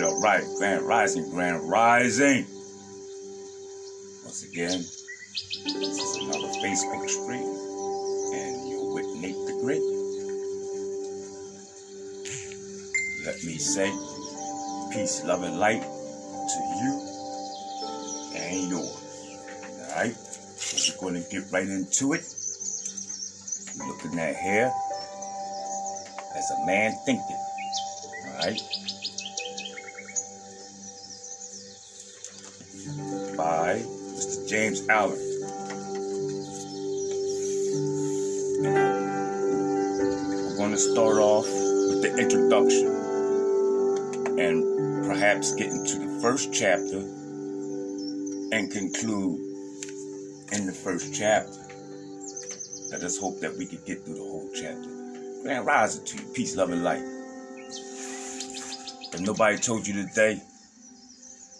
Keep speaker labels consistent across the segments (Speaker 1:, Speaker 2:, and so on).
Speaker 1: right. Grand Rising, Grand Rising. Once again, this is another Facebook stream, and you're with Nate the Great. Let me say peace, love, and light to you and yours. Alright? So we're going to get right into it. We're looking at here as a man thinketh. Alright? By Mr. James Allen. And we're going to start off with the introduction and perhaps get into the first chapter and conclude in the first chapter. Let us hope that we can get through the whole chapter. Grand Rising to you, peace, love, and light. If nobody told you today,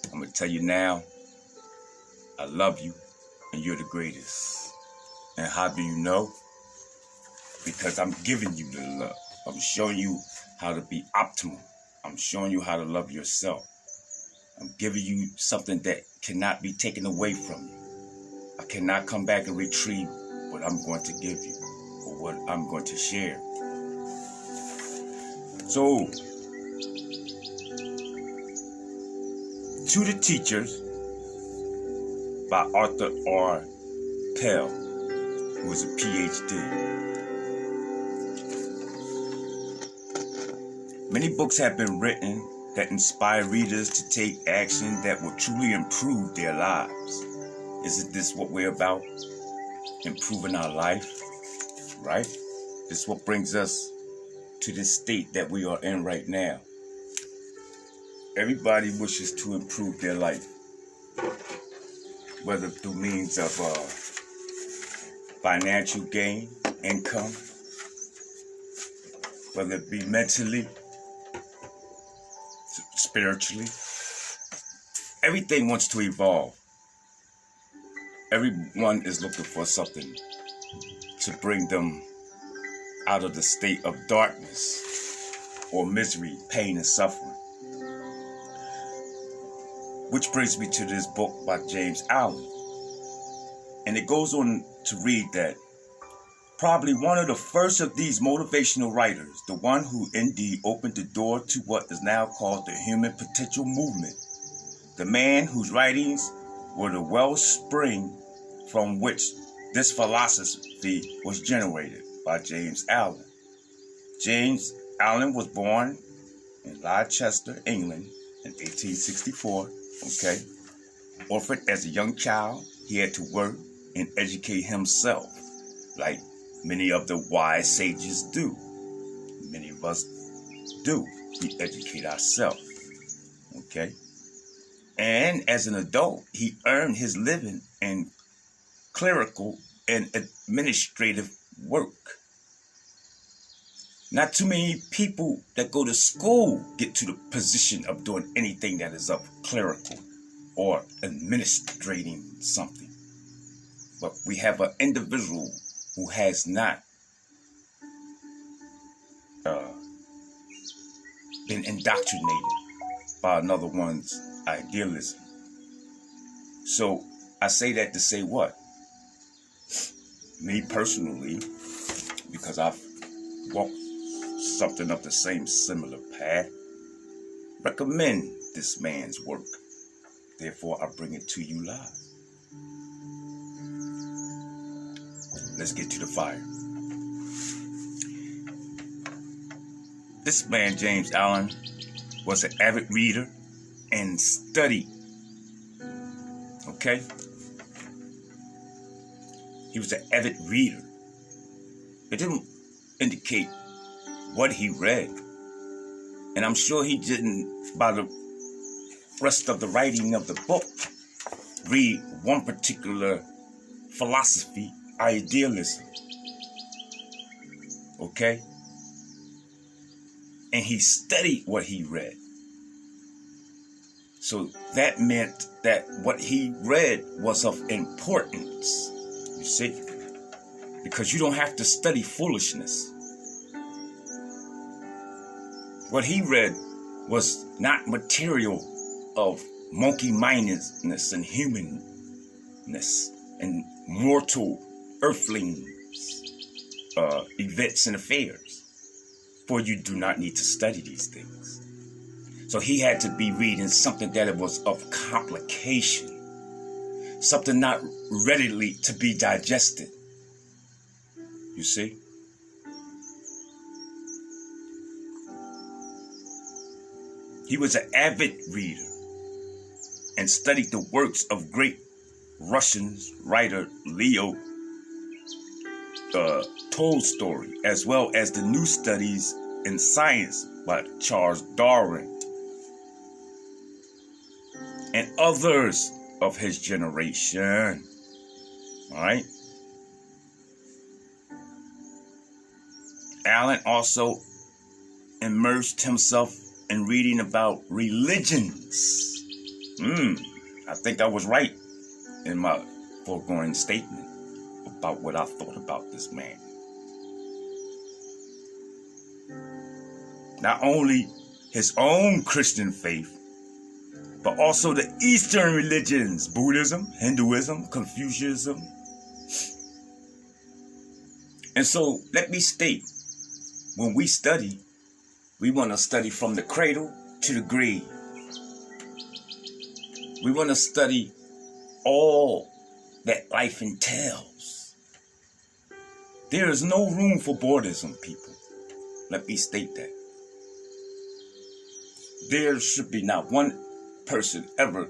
Speaker 1: I'm going to tell you now, I love you and you're the greatest. And how do you know? Because I'm giving you the love. I'm showing you how to be optimal. I'm showing you how to love yourself. I'm giving you something that cannot be taken away from you. I cannot come back and retrieve what I'm going to give you or what I'm going to share. So, To the Teachers by Arthur R. Pell, who is a PhD. Many books have been written that inspire readers to take action that will truly improve their lives. Isn't this what we're about? Improving our life, right? This is what brings us to this state that we are in right now. Everybody wishes to improve their life, whether through means of financial gain, income, whether it be mentally, spiritually. Everything wants to evolve. Everyone is looking for something to bring them out of the state of darkness or misery, pain, and suffering. Which brings me to this book by James Allen. And it goes on to read that probably one of the first of these motivational writers, the one who indeed opened the door to what is now called the human potential movement, the man whose writings were the wellspring from which this philosophy was generated, by James Allen. James Allen was born in Leicester, England in 1864. Okay. Orphaned as a young child, he had to work and educate himself, like many of the wise sages do. Many of us do. We educate ourselves. Okay. And as an adult, he earned his living in clerical and administrative work. Not too many people that go to school get to the position of doing anything that is of clerical or administrating something. But we have an individual who has not been indoctrinated by another one's idealism. So I say that to say what? Me personally, because I've walked something of the same similar path, recommend this man's work. Therefore, I bring it to you live. Let's get to the fire. This man, James Allen, was an avid reader and studied. Okay? He was an avid reader. It didn't indicate what he read. And I'm sure he didn't, by the rest of the writing of the book, read one particular philosophy, idealism. Okay? And he studied what he read. So that meant that what he read was of importance. You see? Because you don't have to study foolishness. What he read was not material of monkey-mindedness and humanness and mortal earthlings events and affairs. For you do not need to study these things. So he had to be reading something that was of complication, something not readily to be digested. You see? He was an avid reader and studied the works of great Russian writer Leo Tolstoy, as well as the new studies in science by Charles Darwin and others of his generation. All right. Allen also immersed himself in reading about religions. I think I was right in my foregoing statement about what I thought about this man. Not only his own Christian faith, but also the Eastern religions, Buddhism, Hinduism, Confucianism. And so let me state, when we study, we want to study from the cradle to the grave. We want to study all that life entails. There is no room for Buddhism, people. Let me state that. There should be not one person ever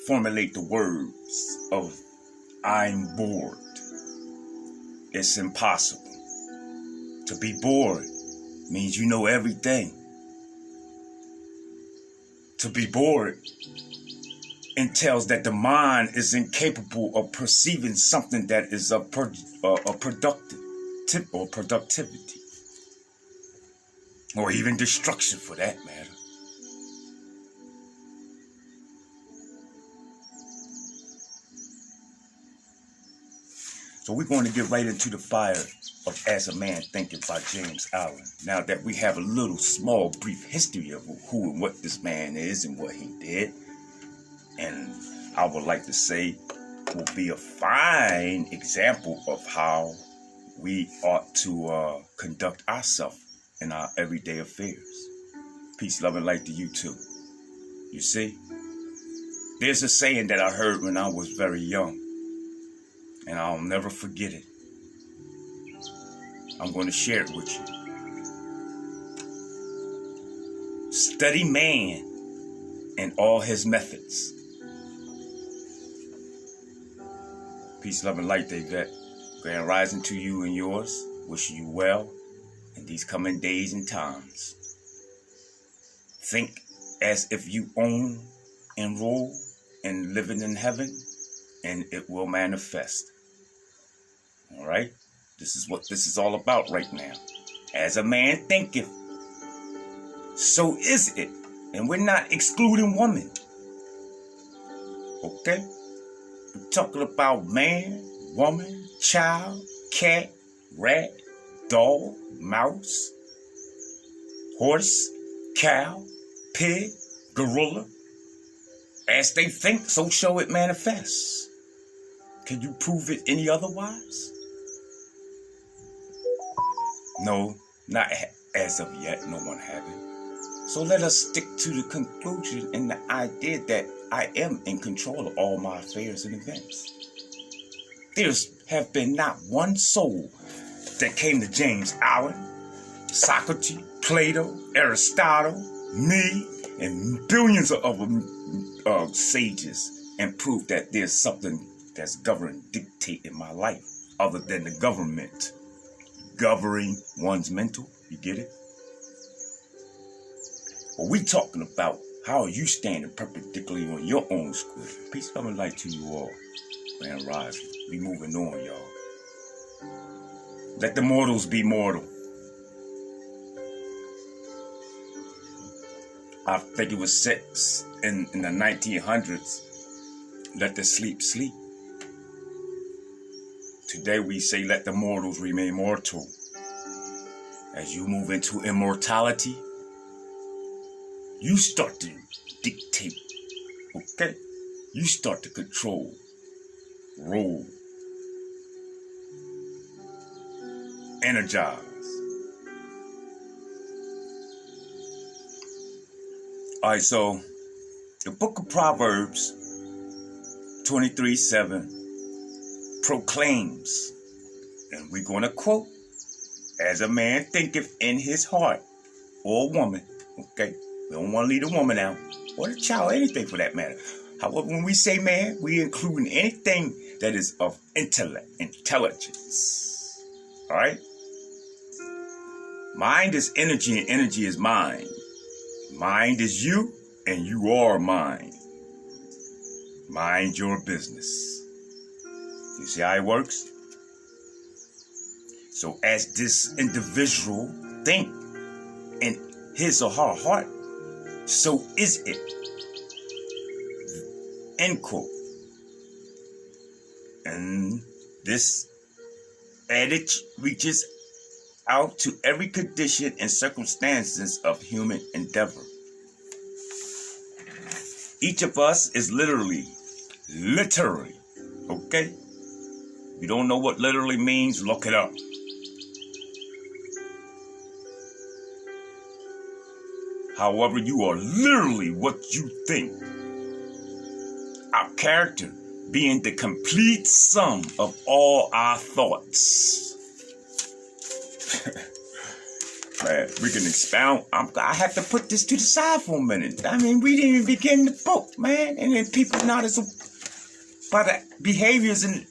Speaker 1: formulate the words of "I'm bored." It's impossible. To be bored means you know everything. To be bored entails that the mind is incapable of perceiving something that is a productivity, or even destruction for that matter. So we're going to get right into the fire of As a Man Thinketh by James Allen. Now that we have a little small brief history of who and what this man is and what he did, and I would like to say will be a fine example of how we ought to conduct ourselves in our everyday affairs. Peace, love, and light to you too. You see, there's a saying that I heard when I was very young, and I'll never forget it. I'm going to share it with you. Study man and all his methods. Peace, love, and light, David. Grand rising to you and yours. Wishing you well in these coming days and times. Think as if you own and rule and living in heaven, and it will manifest. All right? This is what this is all about right now. As a man thinketh, so is it. And we're not excluding woman. Okay? We're talking about man, woman, child, cat, rat, dog, mouse, horse, cow, pig, gorilla. As they think, so shall it manifest. Can you prove it any otherwise? No, not as of yet. No one haven't. So let us stick to the conclusion and the idea that I am in control of all my affairs and events. There's have been not one soul that came to James Allen, Socrates, Plato, Aristotle, me, and billions of sages and proved that there's something that's governing, dictating my life other than the government governing one's mental. You get it? Well, we talking about how are you standing perpendicularly on your own square. Peace, love, and light to you all. Grand rising. We moving on, y'all. Let the mortals be mortal. I think it was set in the 1900s. Let the sleep sleep. Today we say let the mortals remain mortal. As you move into immortality, You start to dictate, okay? You start to control, rule, energize. All right, so the book of Proverbs 23:7 proclaims, and we're going to quote, as a man thinketh in his heart, or a woman, okay? We don't want to leave the woman out, or the child, anything for that matter. However, when we say man, we include anything that is of intelligence. All right? Mind is energy, and energy is mind. Mind is you, and you are mind. Mind your business. You see how it works? So as this individual think in his or her heart, so is it. End quote. And this adage reaches out to every condition and circumstances of human endeavor. Each of us is literally, okay? If you don't know what literally means, look it up. However, you are literally what you think. Our character being the complete sum of all our thoughts. Man, we can expound. I have to put this to the side for a minute. I mean, we didn't even begin the book, man. And then people not as by the behaviors and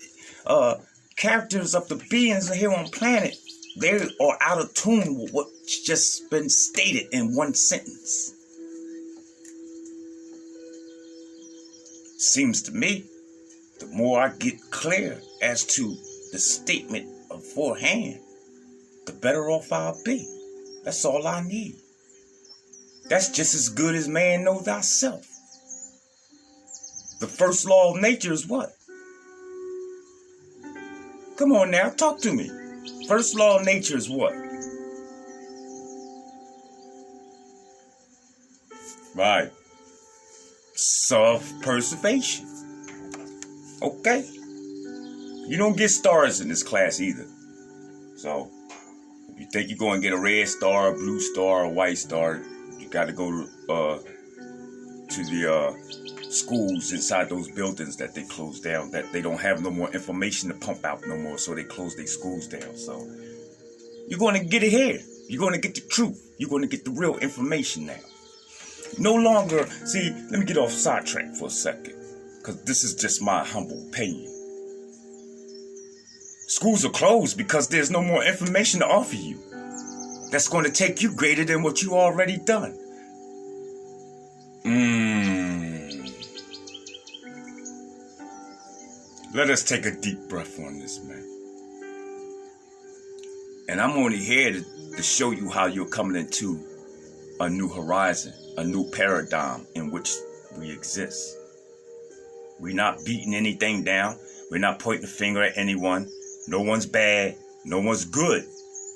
Speaker 1: characters of the beings here on planet, they are out of tune with what's just been stated in one sentence. Seems to me, the more I get clear as to the statement beforehand, the better off I'll be. That's all I need. That's just as good as man know thyself. The first law of nature is what? Come on now, talk to me. First law of nature is what? Right. Self-preservation. Okay? You don't get stars in this class either. So, if you think you're going to get a red star, a blue star, a white star, you got to go to the schools inside those buildings that they closed down, that they don't have no more information to pump out no more, so they close their schools down. So, you're going to get it here. You're going to get the truth. You're going to get the real information now. No longer, see, let me get off sidetrack for a second, because this is just my humble opinion. Schools are closed because there's no more information to offer you that's going to take you greater than what you already done. Let us take a deep breath on this, man. And I'm only here to show you how you're coming into a new horizon, a new paradigm in which we exist. We're not beating anything down. We're not pointing a finger at anyone. No one's bad. No one's good.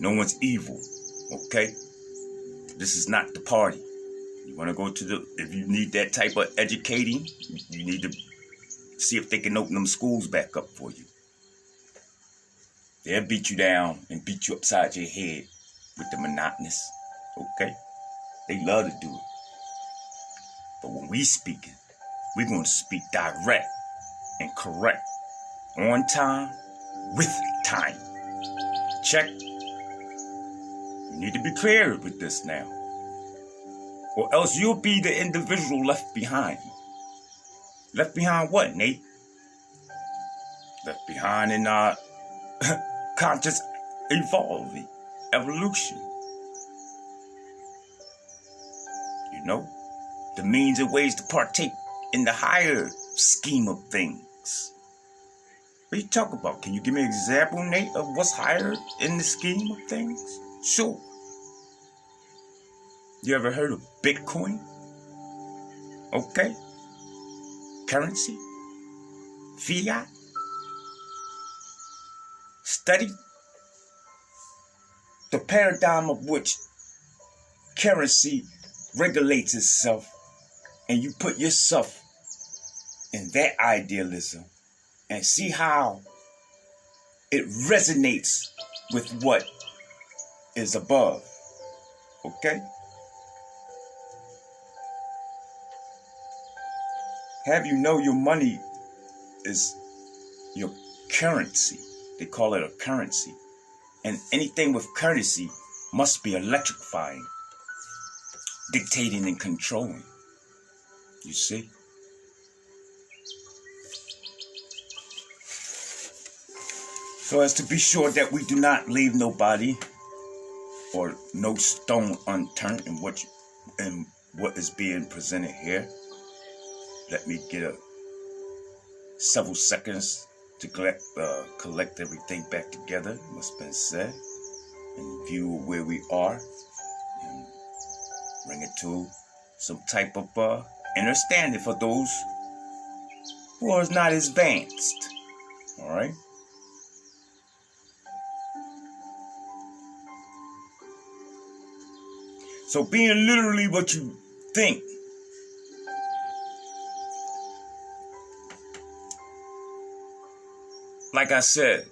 Speaker 1: No one's evil. Okay? This is not the party. You want to go to if you need that type of educating, you need to see if they can open them schools back up for you. They'll beat you down and beat you upside your head with the monotonous. Okay? They love to do it. But when we speaking, we're going to speak direct and correct. On time, with time. Check. You need to be clear with this now. Or else you'll be the individual left behind. Left behind what, Nate? Left behind in our conscious evolution. You know? The means and ways to partake in the higher scheme of things. What are you talking about? Can you give me an example, Nate, of what's higher in the scheme of things? Sure. You ever heard of Bitcoin? Okay. Currency? Fiat? Study the paradigm of which currency regulates itself, and you put yourself in that idealism and see how it resonates with what is above. Okay? Have you know your money is your currency? They call it a currency. And anything with currency must be electrifying, dictating and controlling. You see? So as to be sure that we do not leave nobody or no stone unturned in what is being presented here, let me get several seconds to collect everything back together, what's been said, and view where we are, and bring it to some type of understanding for those who are not as advanced. All right. So being literally what you think. Like I said,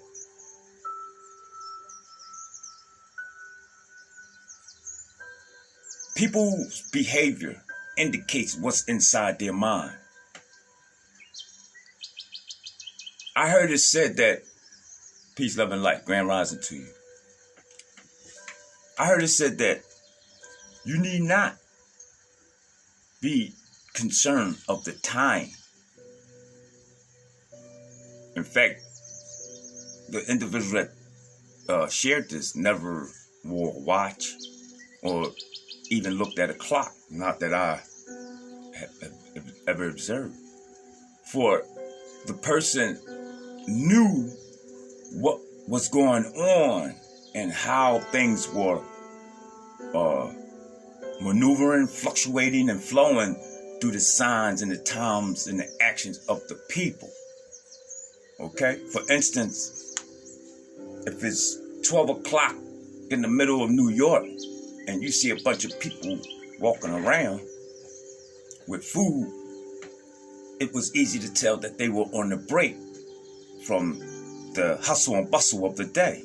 Speaker 1: people's behavior indicates what's inside their mind. I heard it said that, peace, love, and light, grand rising to you. I heard it said that you need not be concerned of the time. In fact, the individual that shared this never wore a watch or even looked at a clock. Not that I have ever observed. For the person knew what was going on and how things were maneuvering, fluctuating, and flowing through the signs and the times and the actions of the people. Okay? For instance, if it's 12 o'clock in the middle of New York and you see a bunch of people walking around with food, it was easy to tell that they were on the break from the hustle and bustle of the day.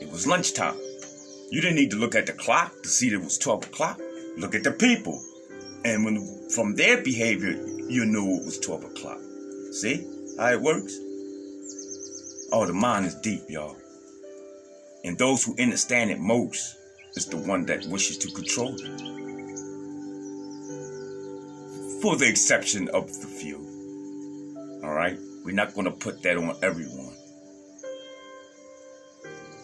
Speaker 1: It was lunchtime. You didn't need to look at the clock to see that it was 12 o'clock. Look at the people. And from their behavior, you knew it was 12 o'clock. See how it works? Oh, the mind is deep, y'all. And those who understand it most is the one that wishes to control it. For the exception of the few. All right? We're not going to put that on everyone.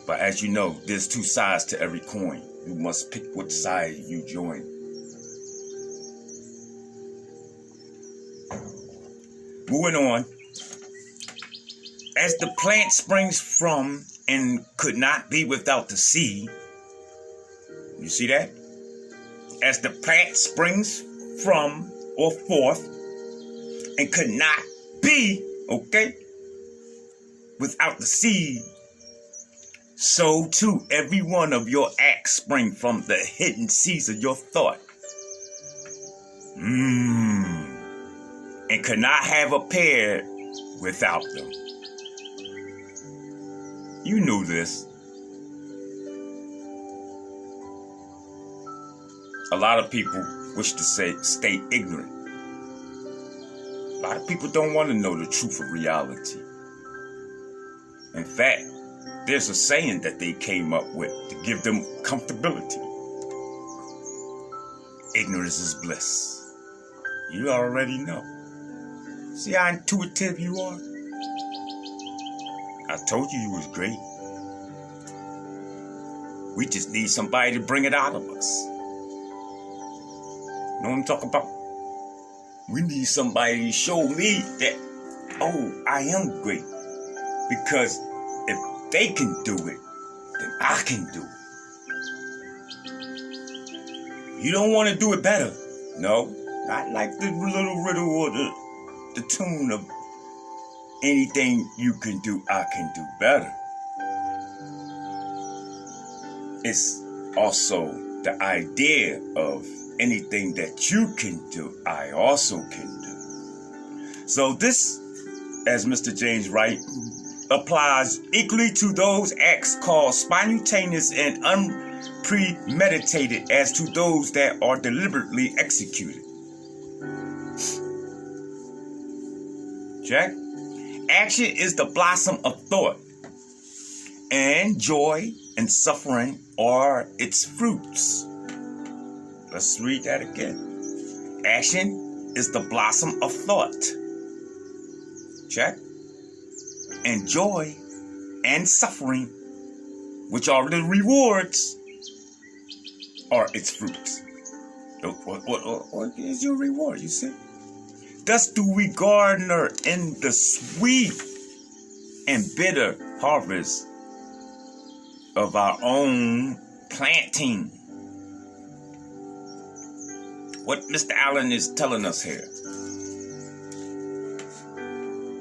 Speaker 1: But as you know, there's two sides to every coin. You must pick which side you join. Moving on. As the plant springs from and could not be without the seed. You see that? As the plant springs from or forth and could not be, okay, without the seed, so too every one of your acts spring from the hidden seeds of your thought. And could not have appeared without them. You knew this. A lot of people wish to stay ignorant. A lot of people don't want to know the truth of reality. In fact, there's a saying that they came up with to give them comfortability. Ignorance is bliss. You already know. See how intuitive you are? I told you was great. We just need somebody to bring it out of us. Know what I'm talking about? We need somebody to show me that, oh, I am great. Because if they can do it, then I can do it. You don't want to do it better. No, not like the little riddle or the tune of anything you can do, I can do better. It's also the idea of anything that you can do, I also can do. So this, as Mr. James Wright, applies equally to those acts called spontaneous and unpremeditated as to those that are deliberately executed. Check. Action is the blossom of thought, and joy and suffering are its fruits. Let's read that again. Action is the blossom of thought. Check. And joy and suffering, which are the rewards, are its fruits. What is your reward, you see? Thus do we garner in the sweet and bitter harvest of our own planting. What Mr. Allen is telling us here.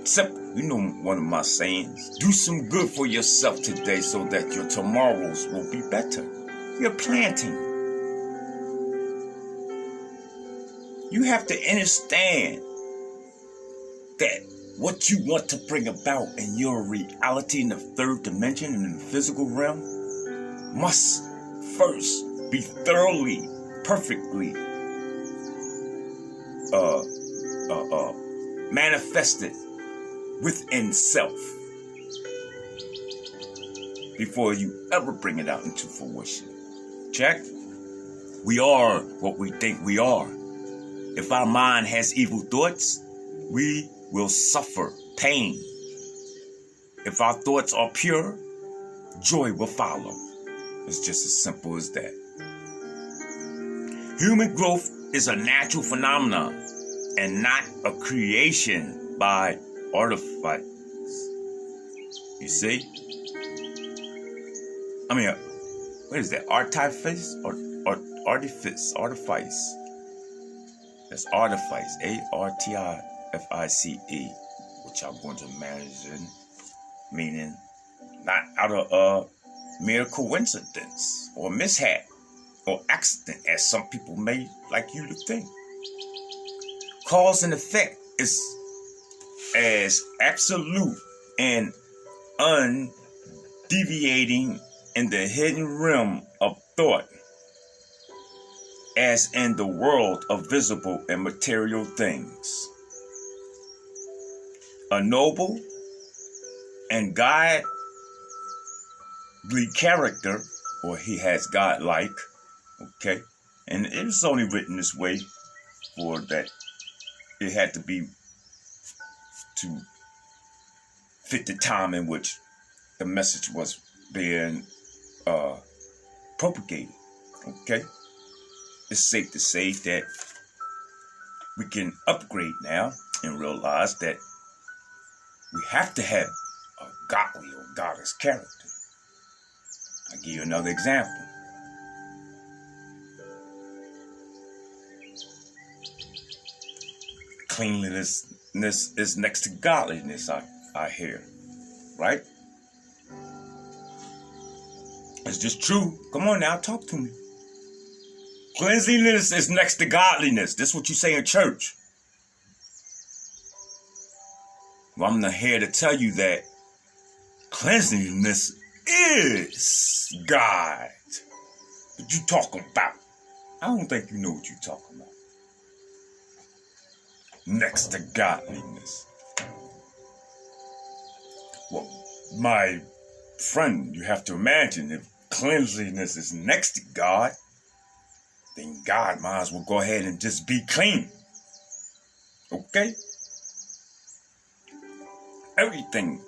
Speaker 1: Simple. You know one of my sayings. Do some good for yourself today so that your tomorrows will be better. You're planting. You have to understand that what you want to bring about in your reality in the third dimension and in the physical realm must first be thoroughly, perfectly manifested within self before you ever bring it out into fruition. Check. We are what we think we are. If our mind has evil thoughts, we will suffer pain. If our thoughts are pure, joy will follow. It's just as simple as that. Human growth is a natural phenomenon and not a creation by artifice. You see? I mean, what is that? Artifice? Or artifice? Artifice. That's artifice. ARTIFICE, which I'm going to imagine meaning not out of mere coincidence or mishap or accident, as some people may like you to think. Cause and effect is as absolute and undeviating in the hidden realm of thought as in the world of visible and material things. A noble and godly character, or he has godlike, okay? And it was only written this way for that it had to be to fit the time in which the message was being propagated, okay? It's safe to say that we can upgrade now and realize that we have to have a godly or goddess character. I'll give you another example. Cleanliness is next to godliness, I hear. Right? It's just true. Come on now, talk to me. Cleanliness is next to godliness. This is what you say in church. Well, I'm not here to tell you that cleanliness is God. What you talking about? I don't think you know what you're talking about. Next to godliness. Well, my friend, you have to imagine if cleanliness is next to God, then God might as well go ahead and just be clean. Okay? Everything.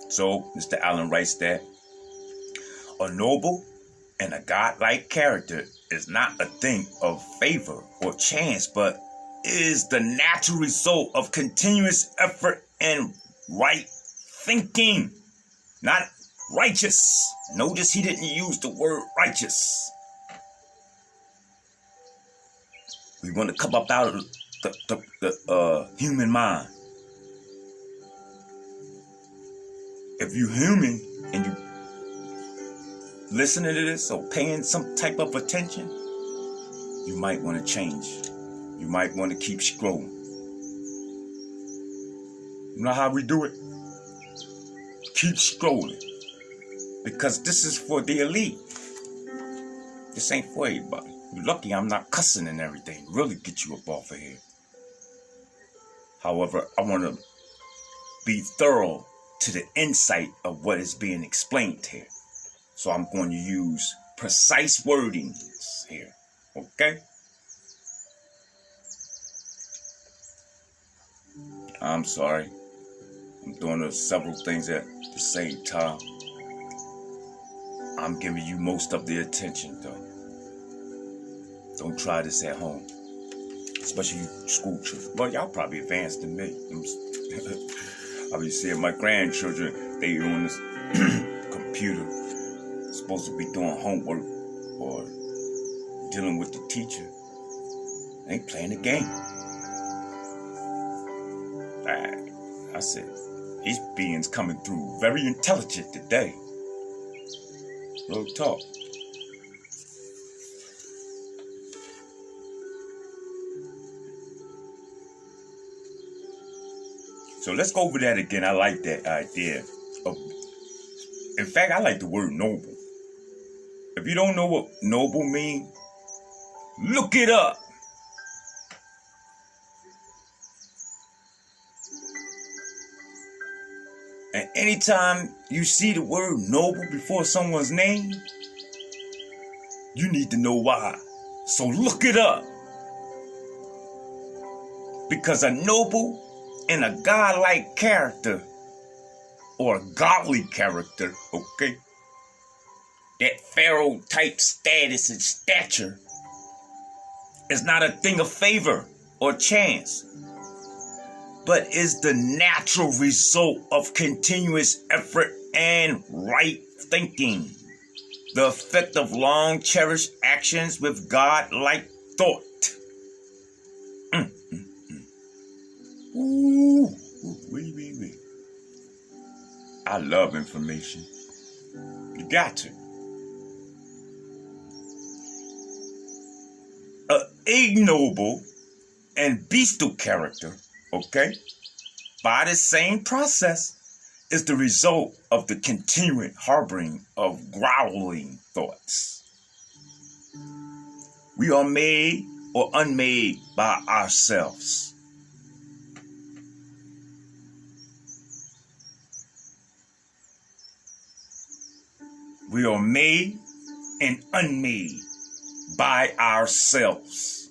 Speaker 1: So, Mr. Allen writes that a noble and a godlike character is not a thing of favor or chance, but is the natural result of continuous effort and right thinking, not righteous. Notice he didn't use the word righteous. We want to come up out of the human mind. if you're human and you listening to this or paying some type of attention, you might want to change. You might want to keep scrolling. You know how we do it? Keep scrolling. Because this is for the elite. This ain't for everybody. You're lucky I'm not cussing and everything. Really get you up off of here. However, I want to be thorough to the insight of what is being explained here. So I'm going to use precise wordings here. Okay? I'm sorry. I'm doing several things at the same time. I'm giving you most of the attention, though. Don't try this at home. Especially you school children. Well, y'all probably advanced than me. I'll be seeing my grandchildren, they on this computer. Supposed to be doing homework or dealing with the teacher. They ain't playing the game. I said, these beings coming through very intelligent today. Real talk. So let's go over that again. I like that idea of, in fact, I like the word noble. If you don't know what noble means, look it up. And anytime you see the word noble before someone's name, you need to know why. So look it up. Because a noble and a godlike character, or a godly character, okay, that pharaoh type status and stature is not a thing of favor or chance, but is the natural result of continuous effort and right thinking, the effect of long cherished actions with God-like thought. Wait. I love information. You got to. An ignoble and bestial character, okay, by the same process, is the result of the continuing harboring of growling thoughts. We are made or unmade by ourselves. We are made and unmade by ourselves.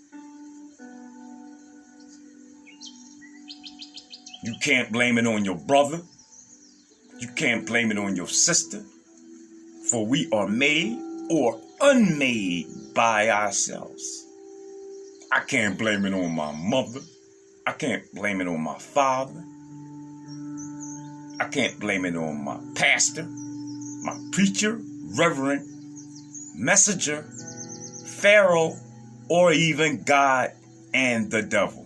Speaker 1: You can't blame it on your brother. You can't blame it on your sister. For we are made or unmade by ourselves. I can't blame it on my mother. I can't blame it on my father. I can't blame it on my pastor, my preacher, reverend, messenger, pharaoh, or even God and the devil.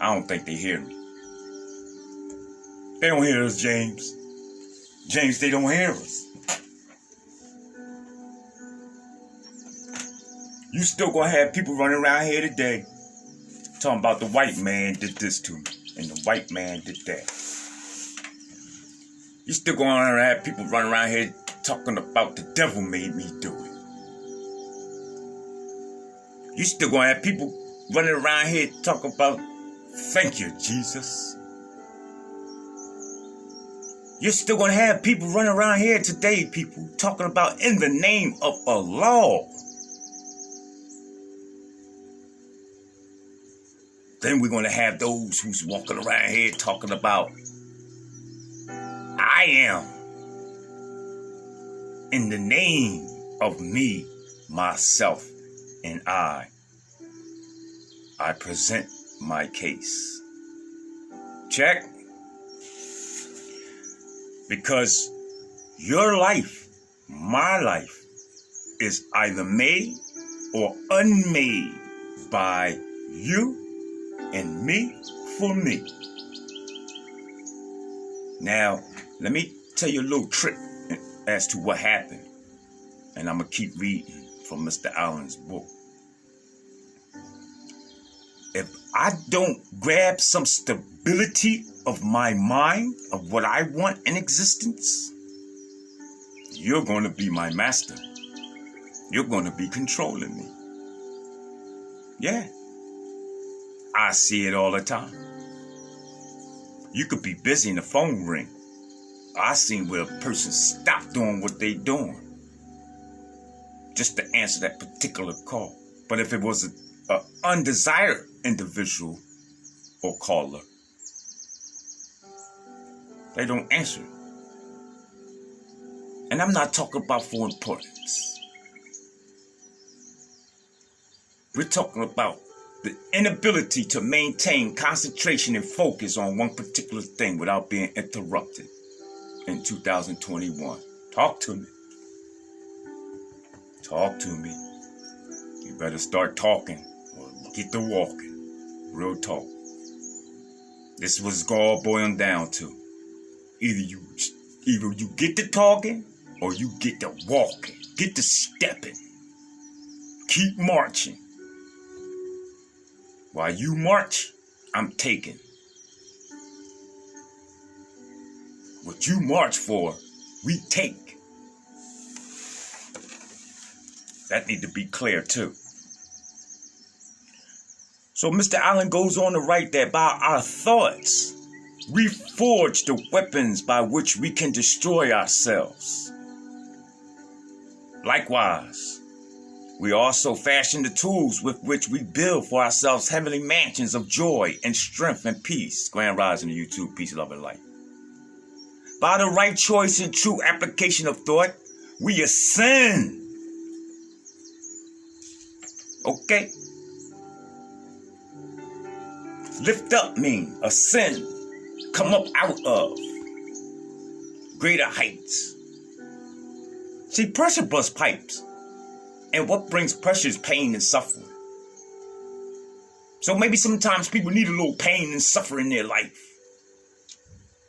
Speaker 1: I don't think they hear me. They don't hear us, James. James, they don't hear us. You still gonna have people running around here today talking about the white man did this to me and the white man did that. You still gonna have people running around here talking about the devil made me do it. You still gonna have people running around here talking about thank you, Jesus. You're still gonna have people running around here today, people talking about in the name of Allah. Then we're going to have those who's walking around here talking about, I am in the name of me, myself, and I present my case. Check. Because your life, my life, is either made or unmade by you and me for me. Now, let me tell you a little trick as to what happened. And I'm going to keep reading from Mr. Allen's book. If I don't grab some stability of my mind, of what I want in existence, you're going to be my master. You're going to be controlling me. Yeah. I see it all the time. You could be busy and the phone ring. I seen where a person stopped doing what they doing just to answer that particular call. But if it was an undesired individual or caller, they don't answer it. And I'm not talking about for importance. We're talking about the inability to maintain concentration and focus on one particular thing without being interrupted in 2021. Talk to me. Talk to me. You better start talking or get to walking. Real talk. This was all boiling down to. Either you get to talking or you get to walking. Get to stepping. Keep marching. While you march, I'm taking. What you march for, we take. That need to be clear too. So Mr. Allen goes on to write that by our thoughts, we forge the weapons by which we can destroy ourselves. Likewise, we also fashion the tools with which we build for ourselves heavenly mansions of joy and strength and peace. Grand Rising to YouTube, peace, love, and light. By the right choice and true application of thought, we ascend. Okay? Lift up mean ascend. Come up out of greater heights. See, pressure busts pipes. And what brings pressure is pain and suffering. So maybe sometimes people need a little pain and suffering in their life.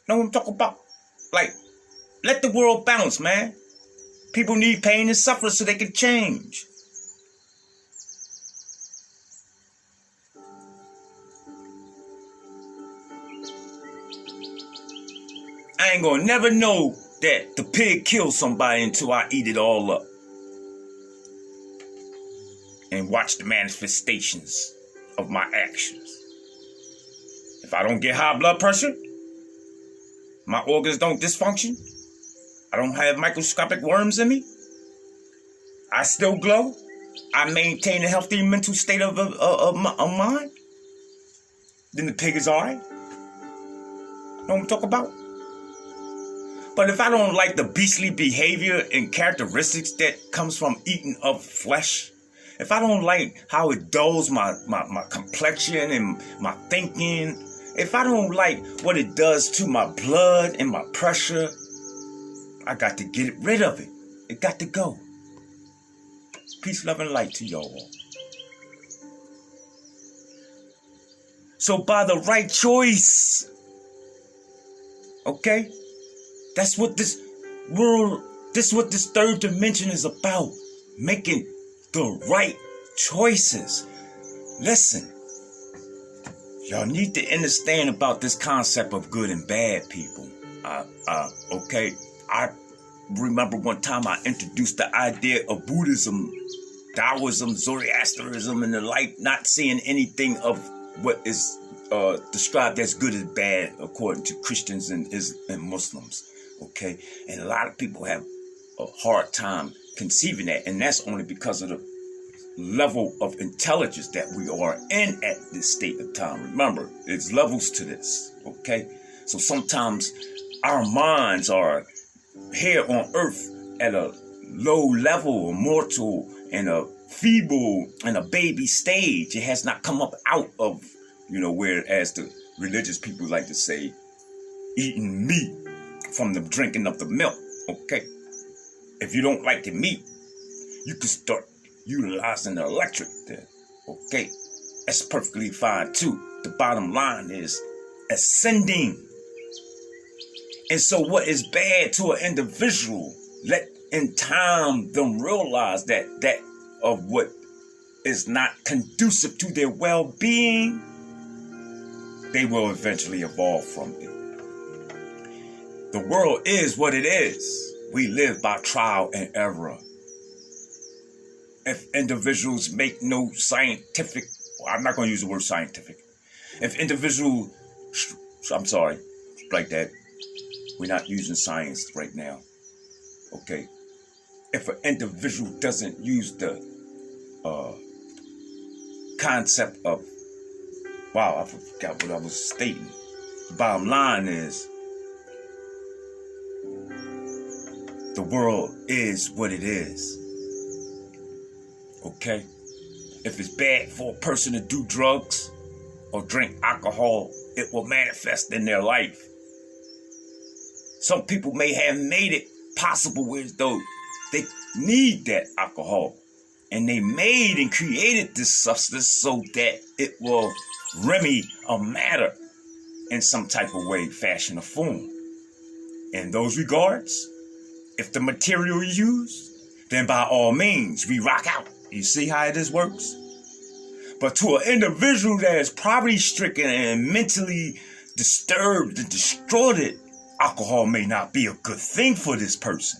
Speaker 1: Know what I'm talking about? Like, let the world bounce, man. People need pain and suffering so they can change. I ain't gonna never know that the pig killed somebody until I eat it all up. And watch the manifestations of my actions. If I don't get high blood pressure, my organs don't dysfunction, I don't have microscopic worms in me, I still glow, I maintain a healthy mental state of mind, then the pig is all right. Know what I'm talking about? But if I don't like the beastly behavior and characteristics that comes from eating of flesh, if I don't like how it dulls my complexion and my thinking, if I don't like what it does to my blood and my pressure, I got to get rid of it. It got to go. Peace, love, and light to y'all. So by the right choice, okay? That's what this world, this is what this third dimension is about. Making the right choices. Listen, y'all need to understand about this concept of good and bad people. Okay, I remember one time I introduced the idea of Buddhism, Taoism, Zoroastrianism, and the like, not seeing anything of what is described as good and bad according to Christians and Muslims. Okay, and a lot of people have a hard time conceiving that, and that's only because of the level of intelligence that we are in at this state of time. Remember, it's levels to this, okay? So sometimes our minds are here on earth at a low level, a mortal, and a feeble, and a baby stage. It has not come up out of, whereas the religious people like to say, eating meat from the drinking of the milk, okay? If you don't like the meat, you can start utilizing the electric there. Okay, that's perfectly fine too. The bottom line is ascending. And so what is bad to an individual, let in time them realize that of what is not conducive to their well-being, they will eventually evolve from it. The world is what it is. We live by trial and error. If individuals make no scientific, I'm not going to use the word scientific. If individual, I'm sorry, like that. We're not using science right now. Okay. If an individual doesn't use the concept of, wow, I forgot what I was stating. The bottom line is, the world is what it is. Okay? If it's bad for a person to do drugs or drink alcohol, it will manifest in their life. Some people may have made it possible as though they need that alcohol. And they made and created this substance so that it will remedy a matter in some type of way, fashion, or form. In those regards, if the material is used, then by all means, we rock out. You see how this works? But to an individual that is poverty-stricken and mentally disturbed and destroyed, alcohol may not be a good thing for this person.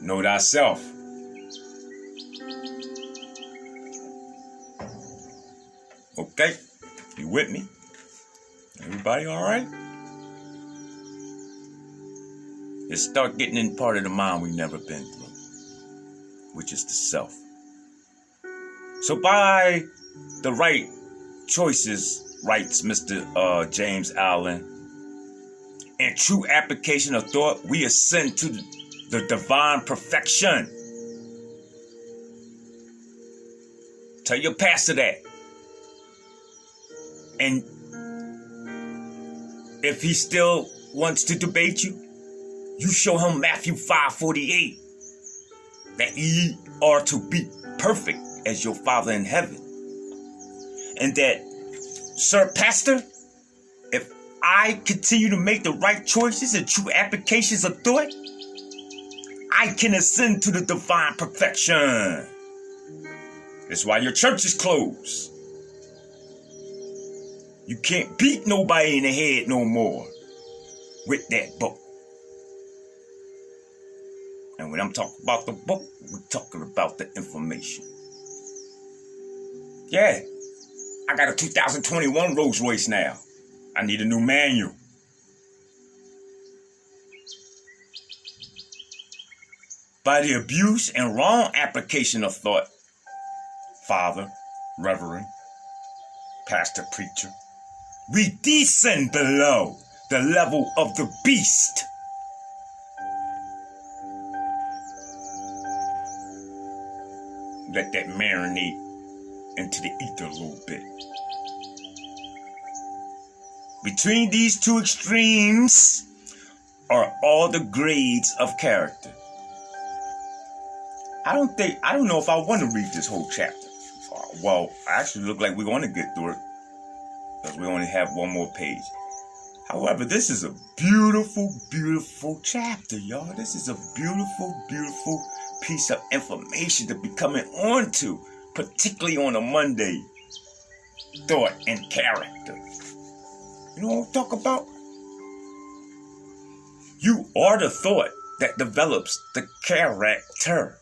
Speaker 1: Know thyself. Okay? You with me? Everybody all right? Let's start getting in part of the mind we've never been through, which is the self. So by the right choices, writes Mr. James Allen, and true application of thought, we ascend to the divine perfection. Tell your pastor that. And if he still wants to debate you, you show him Matthew 5:48, that ye are to be perfect as your Father in heaven. And that, Sir Pastor, if I continue to make the right choices and true applications of thought, I can ascend to the divine perfection. That's why your church is closed. You can't beat nobody in the head no more with that book. And when I'm talking about the book, we're talking about the information. Yeah, I got a 2021 Rolls Royce now. I need a new manual. By the abuse and wrong application of thought, Father, Reverend, Pastor, Preacher, we descend below the level of the beast. Let that marinate into the ether a little bit. Between these two extremes are all the grades of character. I don't know if I want to read this whole chapter. Well, I actually look like we're going to get through it because we only have one more page. However, this is a beautiful, beautiful chapter, y'all. This is a beautiful, beautiful piece of information to be coming on to, particularly on a Monday. Thought and character. You know what I'm talking about? You are the thought that develops the character.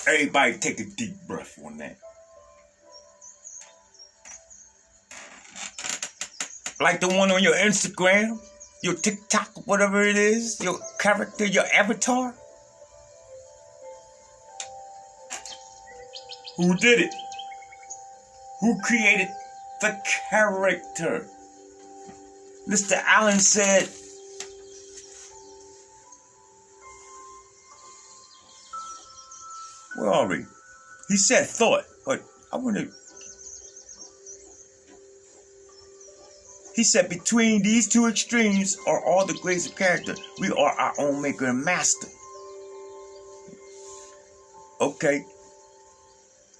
Speaker 1: Everybody take a deep breath on that. Like the one on your Instagram, your TikTok, whatever it is, your character, your avatar. Who did it? Who created the character? Mr. Allen said, where are we? He said thought, but I want to. He said, between these two extremes are all the grades of character. We are our own maker and master. Okay.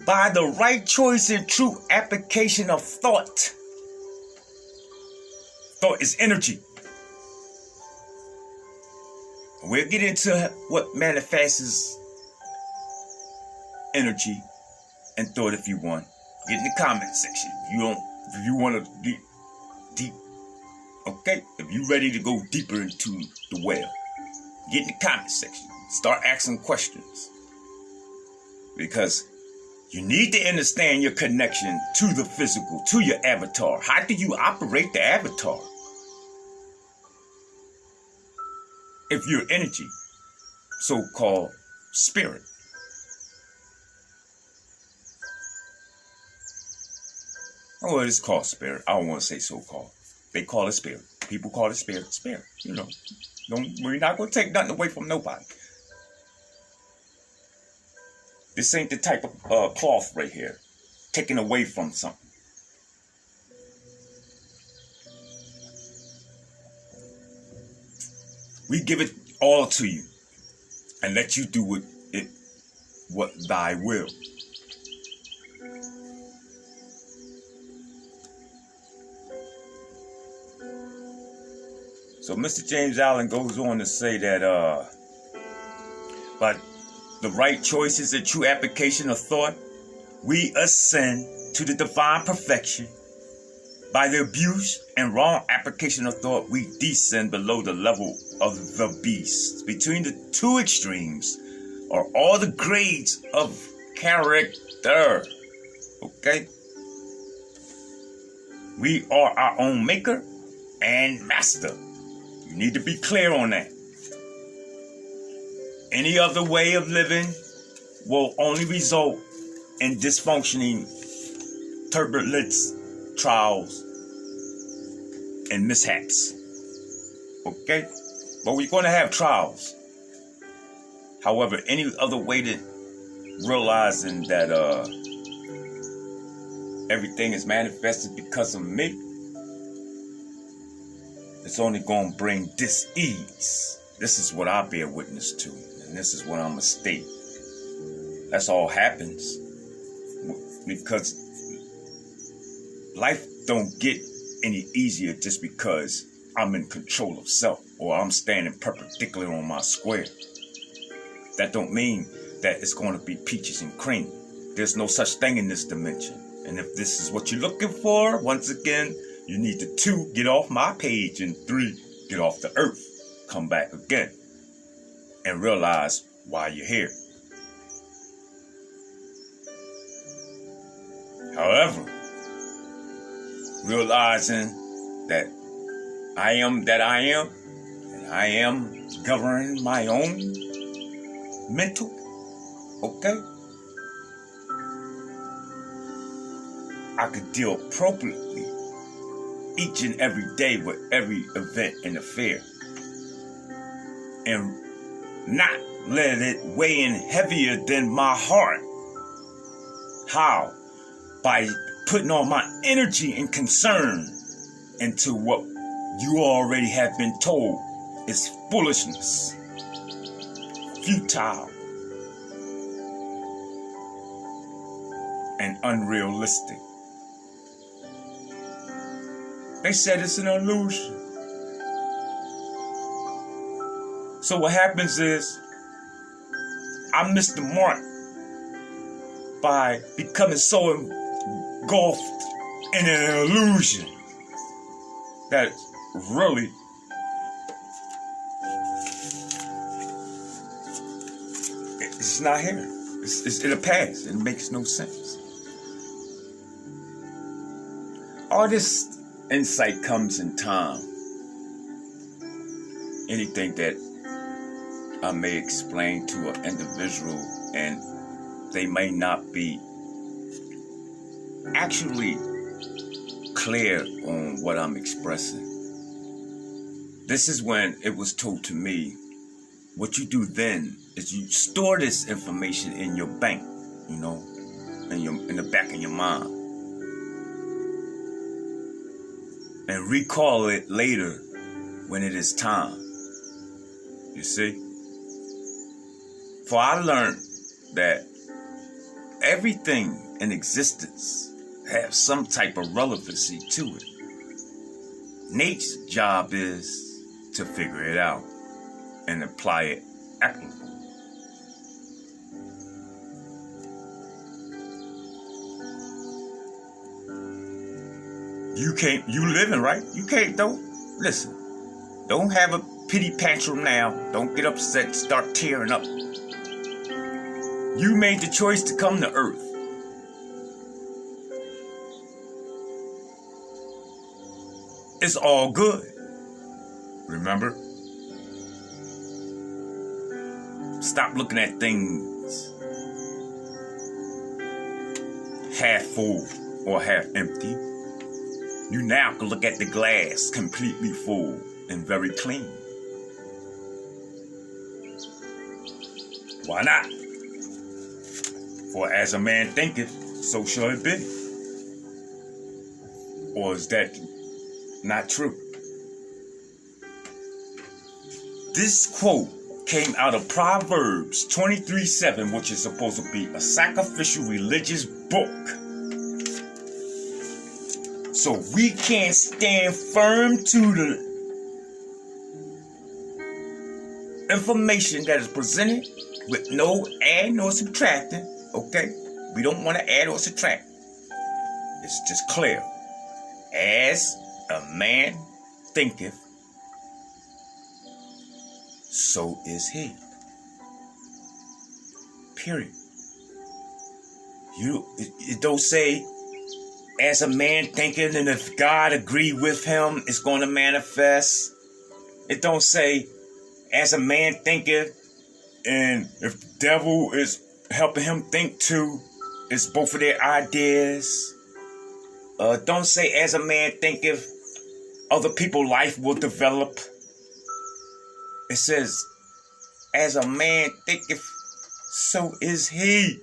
Speaker 1: By the right choice and true application of thought. Thought is energy. We'll get into what manifests energy and thought if you want. Get in the comment section. If you want to get deep, okay? If you're ready to go deeper into the well, get in the comment section. Start asking questions. Because you need to understand your connection to the physical, to your avatar. How do you operate the avatar? If you're energy, so-called spirit. Oh, it's called spirit. I don't want to say so-called. They call it spirit. People call it spirit. Spirit, you know. We're not going to take nothing away from nobody. This ain't the type of cloth right here. Taken away from something. We give it all to you. And let you do with it what thy will. So Mr. James Allen goes on to say that but the right choices and true application of thought, we ascend to the divine perfection. By the abuse and wrong application of thought, we descend below the level of the beast. Between the two extremes are all the grades of character. Okay? We are our own maker and master. You need to be clear on that. Any other way of living will only result in dysfunctioning, turbulence, trials, and mishaps. Okay? But we're going to have trials. However, any other way to realizing that everything is manifested because of me, it's only going to bring dis-ease. This is what I bear witness to. And this is what I'm going to state. That's all happens. Because life don't get any easier just because I'm in control of self. Or I'm standing perpendicular on my square. That don't mean that it's going to be peaches and cream. There's no such thing in this dimension. And if this is what you're looking for, once again, you need to 2, get off my page, and 3, get off the earth. Come back again and realize why you're here. However, realizing that I am that I am, and I am governing my own mental, okay? I could deal appropriately each and every day with every event and affair. And not let it weigh in heavier than my heart. How? By putting all my energy and concern into what you already have been told is foolishness, futile, and unrealistic. They said it's an illusion. So what happens is, I missed the mark by becoming so engulfed in an illusion that really it's not here. It's in the past. It makes no sense. All this insight comes in time. Anything that I may explain to an individual and they may not be actually clear on what I'm expressing. This is when it was told to me, what you do then is you store this information in your bank, you know, in the back of your mind. and recall it later when it is time. You see? For I learned that everything in existence has some type of relevancy to it. Nate's job is to figure it out and apply it equitably. You living, right? You can't, listen, don't have a pity tantrum now. Don't get upset, start tearing up. You made the choice to come to Earth. It's all good. Remember? Stop looking at things half full or half empty. You now can look at the glass completely full and very clean. Why not? For as a man thinketh, so shall it be. Or is that not true? This quote came out of Proverbs 23:7, which is supposed to be a sacrificial religious book. So we can't stand firm to the information that is presented with no add nor subtracting, okay? We don't want to add or subtract. It's just clear. As a man thinketh, so is he. Period. It don't say, as a man thinking, and if God agree with him, it's going to manifest. It don't say, as a man thinketh, and if the devil is helping him think too, it's both of their ideas. Don't say, as a man thinketh, other people's life will develop. It says, as a man thinketh, so is he.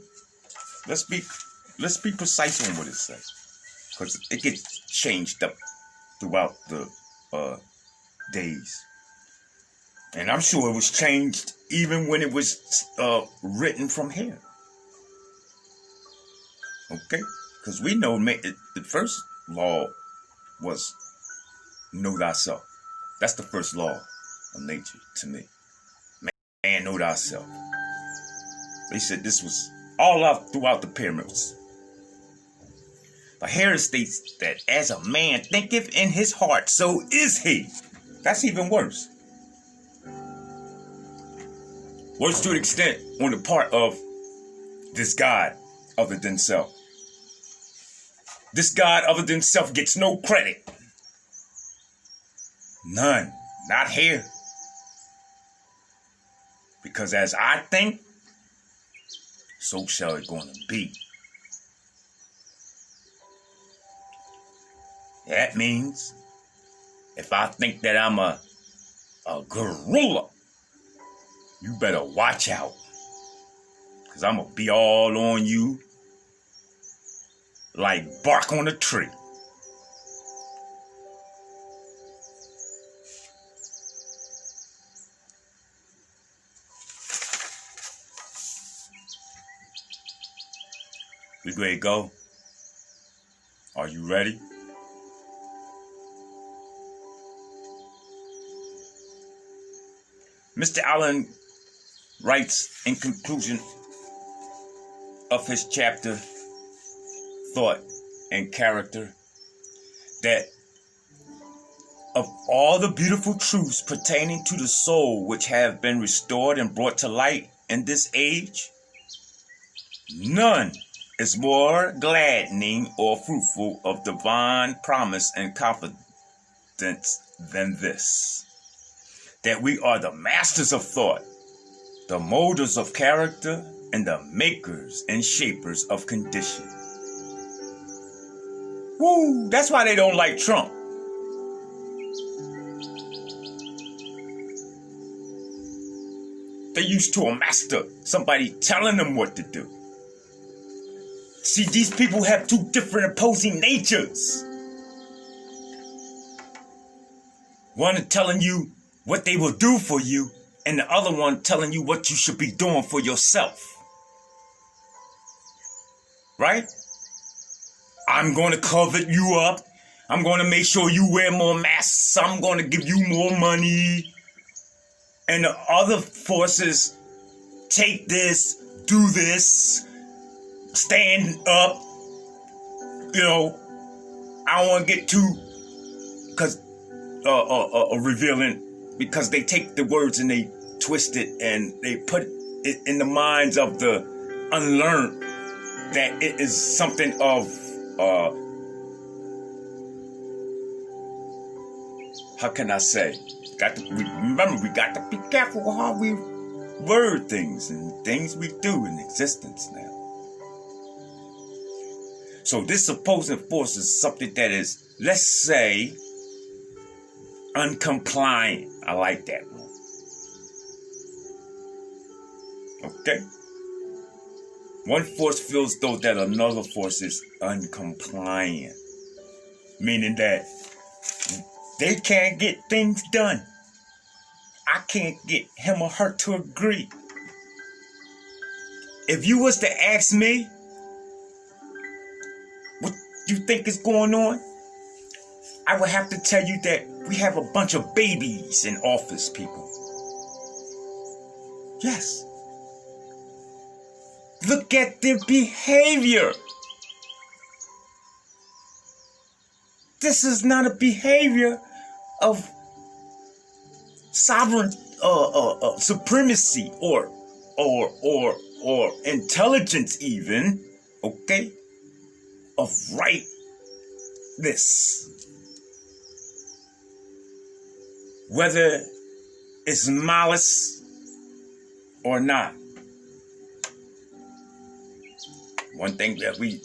Speaker 1: Let's be precise on what it says, because it gets changed up throughout the days, and I'm sure it was changed even when it was written from here. Okay, because we know the first law was know thyself. That's the first law of nature to me. Man, know thyself. They said this was all out throughout the pyramids. But here it states that as a man thinketh in his heart, so is he. That's even worse. Worse to an extent on the part of this God other than self. This God other than self gets no credit. None. Not here. Because as I think, so shall it going to be. That means if I think that I'm a gorilla, you better watch out. Because I'm going to be all on you like bark on a tree. We ready to go? Are you ready? Mr. Allen writes in conclusion of his chapter, Thought and Character, that of all the beautiful truths pertaining to the soul which have been restored and brought to light in this age, none is more gladdening or fruitful of divine promise and confidence than this, that we are the masters of thought, the molders of character, and the makers and shapers of condition. Woo! That's why they don't like Trump. They're used to a master, somebody telling them what to do. See, these people have two different opposing natures. One telling you what they will do for you, and the other one telling you what you should be doing for yourself. Right? I'm going to cover you up. I'm going to make sure you wear more masks. I'm going to give you more money. And the other forces, take this, do this, stand up. You know, I don't want to get too revealing, because they take the words and they twist it and they put it in the minds of the unlearned that it is something of how can I say? Remember, we got to be careful how we word things and things we do in existence now. So this opposing force is something that is, let's say, uncompliant. I like that one. Okay? One force feels though that another force is uncompliant, meaning that they can't get things done. I can't get him or her to agree. If you was to ask me what you think is going on, I would have to tell you that we have a bunch of babies in office, people. Yes. Look at their behavior. This is not a behavior of sovereign supremacy or intelligence even, okay, of rightness. Whether it's malice or not. One thing that we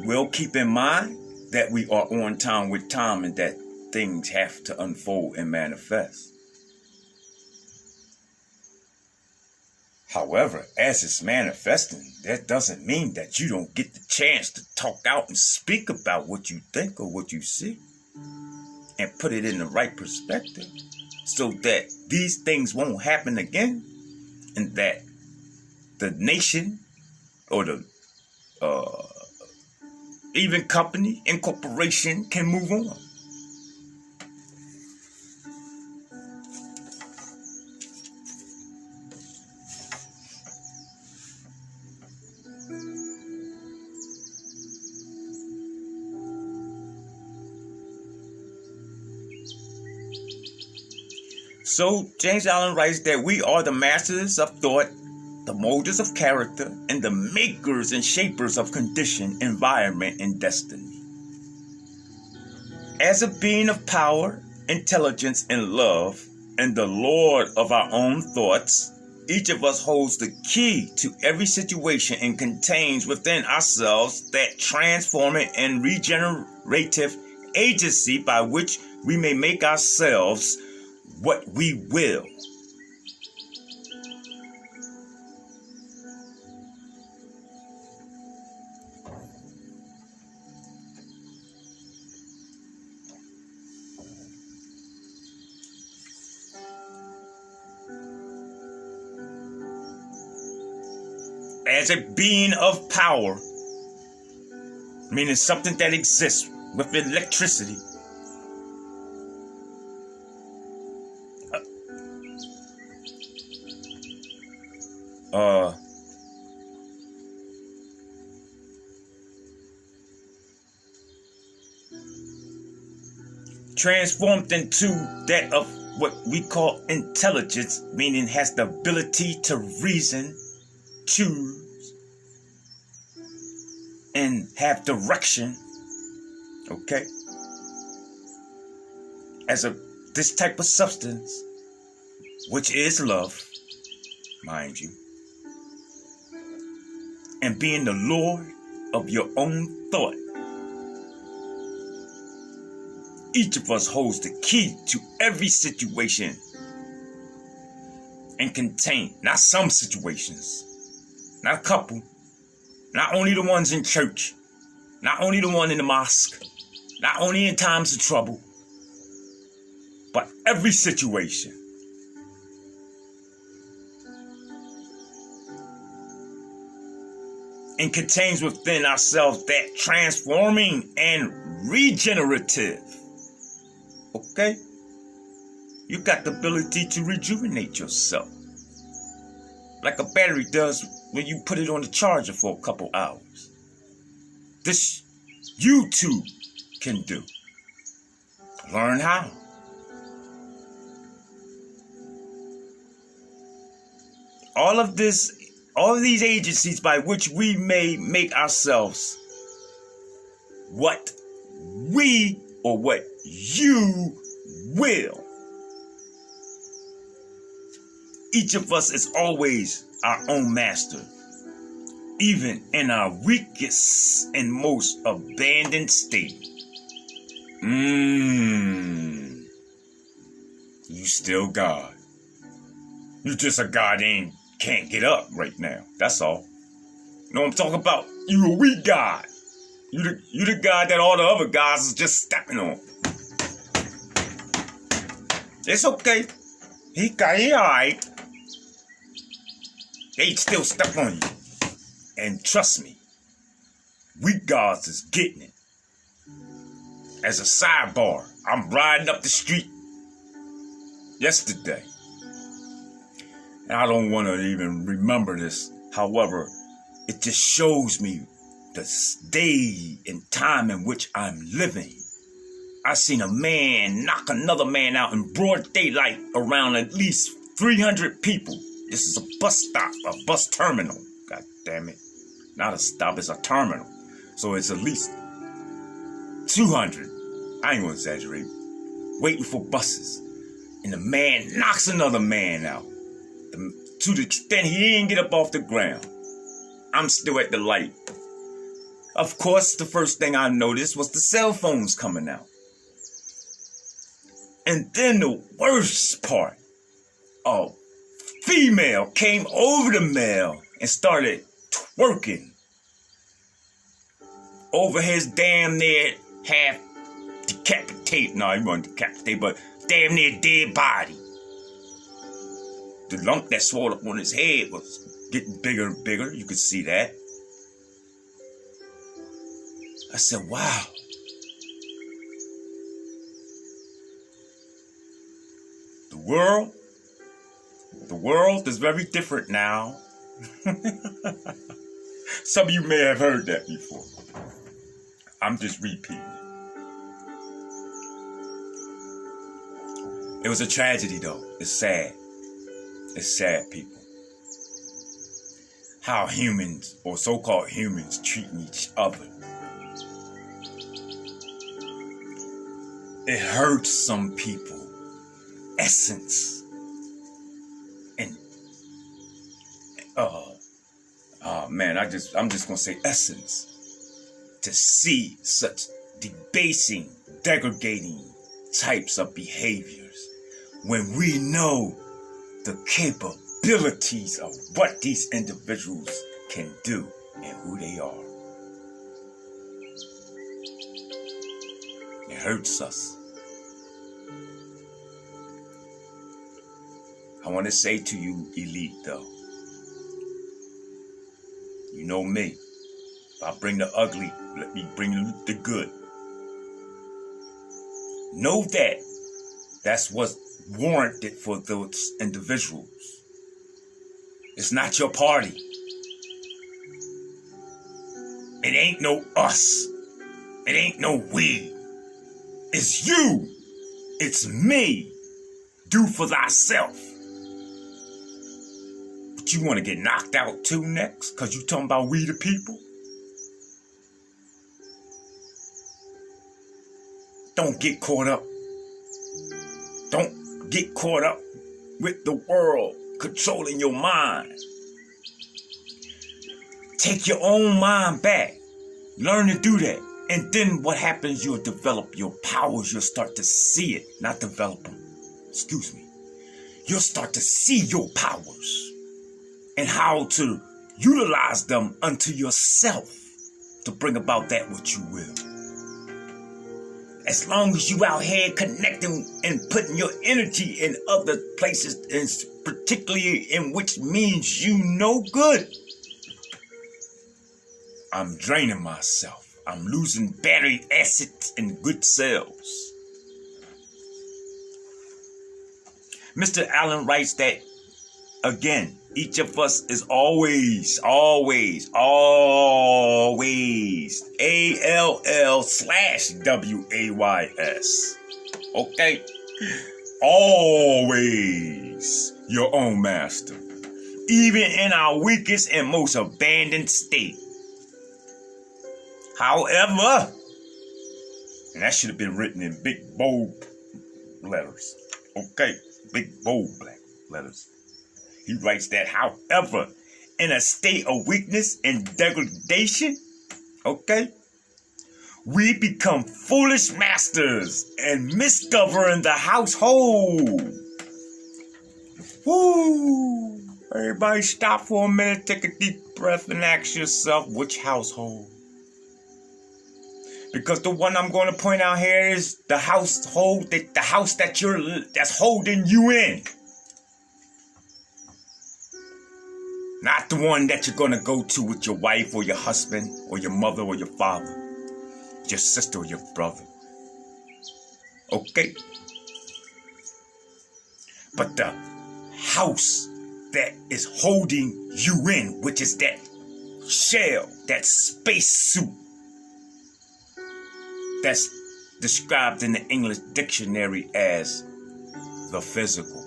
Speaker 1: will keep in mind, that we are on time with time and that things have to unfold and manifest. However, as it's manifesting, that doesn't mean that you don't get the chance to talk out and speak about what you think or what you see and put it in the right perspective so that these things won't happen again and that the nation or the even company and corporation can move on. So James Allen writes that we are the masters of thought, the molders of character, and the makers and shapers of condition, environment, and destiny. As a being of power, intelligence, and love, and the Lord of our own thoughts, each of us holds the key to every situation and contains within ourselves that transforming and regenerative agency by which we may make ourselves what we will. As a being of power, meaning something that exists with electricity, transformed into that of what we call intelligence, meaning has the ability to reason, choose, and have direction, okay? As this type of substance, which is love, mind you, and being the Lord of your own thought. Each of us holds the key to every situation and contain, not some situations, not a couple, not only the ones in church, not only the one in the mosque, not only in times of trouble, by every situation. And contains within ourselves that transforming and regenerative. Okay? You got the ability to rejuvenate yourself. Like a battery does when you put it on the charger for a couple hours. This you too can do. Learn how. All of these agencies by which we may make ourselves what we or what you will. Each of us is always our own master, even in our weakest and most abandoned state. You still God. You just a God that can't get up right now. That's all. You know what I'm talking about? You a weak God. You the God that all the other gods is just stepping on. It's okay. He alright. They still step on you. And trust me, weak gods is getting it. As a sidebar, I'm riding up the street yesterday. And I don't want to even remember this. However, it just shows me the day and time in which I'm living. I seen a man knock another man out in broad daylight around at least 300 people. This is a bus stop, a bus terminal. God damn it. Not a stop, it's a terminal. So it's at least 200. I ain't gonna exaggerate. Waiting for buses. And the man knocks another man out. To the extent he didn't get up off the ground. I'm still at the light. Of course, the first thing I noticed was the cell phones coming out. And then the worst part, a female came over the male and started twerking over his damn near half decapitated. No, he wasn't decapitated, but damn near dead body. The lump that swelled up on his head was getting bigger and bigger. You could see that. I said, wow. The world is very different now. Some of you may have heard that before. I'm just repeating it. It was a tragedy, though. It's sad. It's sad, people. How humans, or so-called humans, treat each other. It hurts some people. Essence. And, man, I'm just gonna say essence. To see such debasing, degrading types of behaviors when we know the capabilities of what these individuals can do and who they are. It hurts us. I want to say to you, elite, though, you know me. If I bring the ugly, let me bring the good. Know that that's what's warranted for those individuals. It's not your party. It ain't no us. It ain't no we. It's you. It's me. Do for thyself. But you want to get knocked out too next? Because you talking about we the people? Don't get caught up. Don't get caught up with the world controlling your mind. Take your own mind back. Learn to do that. And then what happens, you'll develop your powers. You'll start to see it, not develop them. Excuse me. You'll start to see your powers and how to utilize them unto yourself to bring about that which you will. As long as you out here connecting and putting your energy in other places, and particularly in which means you no good, I'm draining myself. I'm losing battery acids and good cells. Mr. Allen writes that, again, each of us is always ALL/WAYS. Okay? Always your own master. Even in our weakest and most abandoned state. However, and that should have been written in big bold letters. Okay? Big bold black letters. He writes that, however, in a state of weakness and degradation, okay, we become foolish masters and misgovern the household. Woo! Everybody stop for a minute, take a deep breath and ask yourself, which household? Because the one I'm going to point out here is the household, the house that's holding you in. Not the one that you're going to go to with your wife or your husband or your mother or your father, your sister or your brother. Okay? But the house that is holding you in, which is that shell, that space suit, that's described in the English dictionary as the physical.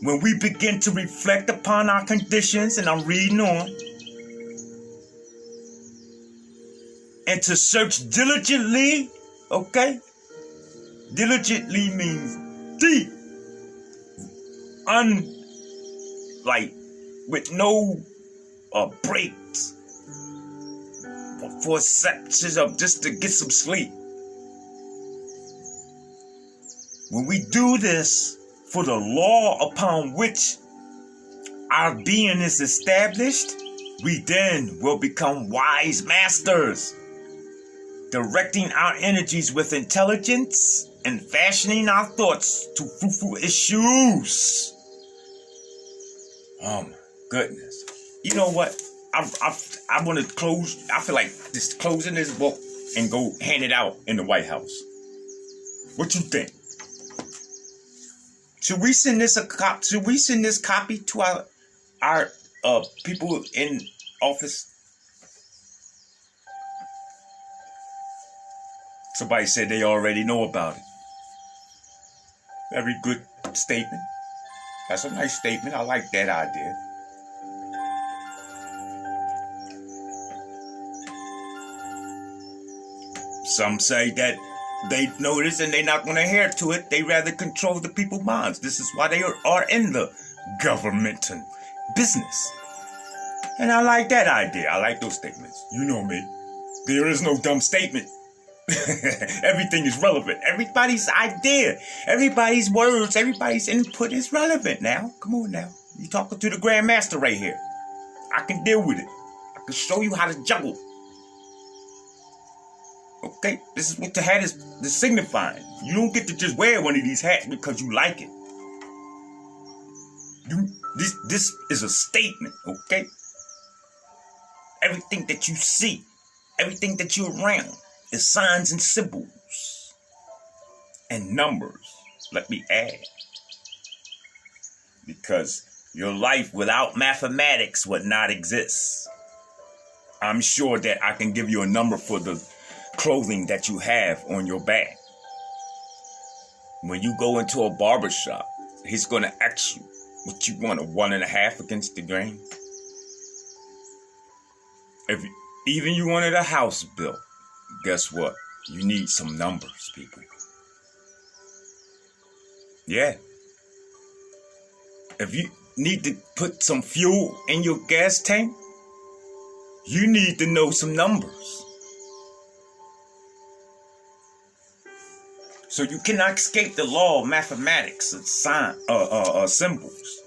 Speaker 1: When we begin to reflect upon our conditions, and I'm reading on, and to search diligently, okay? Diligently means deep, with no breaks, for sections of just to get some sleep. When we do this for the law upon which our being is established, we then will become wise masters, directing our energies with intelligence and fashioning our thoughts to fruitful issues. Oh my goodness. You know what? I want to close. I feel like just closing this book and go hand it out in the White House. What you think? Should we send this copy to our people in office? Somebody said they already know about it. Very good statement. That's a nice statement. I like that idea. Some say that they know this and they're not going to adhere to it. They rather control the people's minds. This is why they are in the government and business. And I like that idea. I like those statements. You know me. There is no dumb statement. Everything is relevant. Everybody's idea, everybody's words, everybody's input is relevant now. Come on now. You're talking to the Grand Master right here. I can deal with it. I can show you how to juggle. Okay, this is what the hat is signifying. You don't get to just wear one of these hats because you like it. This is a statement, okay? Everything that you see, everything that you're around is signs and symbols and numbers. Let me add. Because your life without mathematics would not exist. I'm sure that I can give you a number for the clothing that you have on your back. When you go into a barber shop, he's going to ask you what you want, a 1.5 against the grain. If even you wanted a house built, guess what? You need some numbers, people. Yeah. If you need to put some fuel in your gas tank, you need to know some numbers. So you cannot escape the law of mathematics and symbols.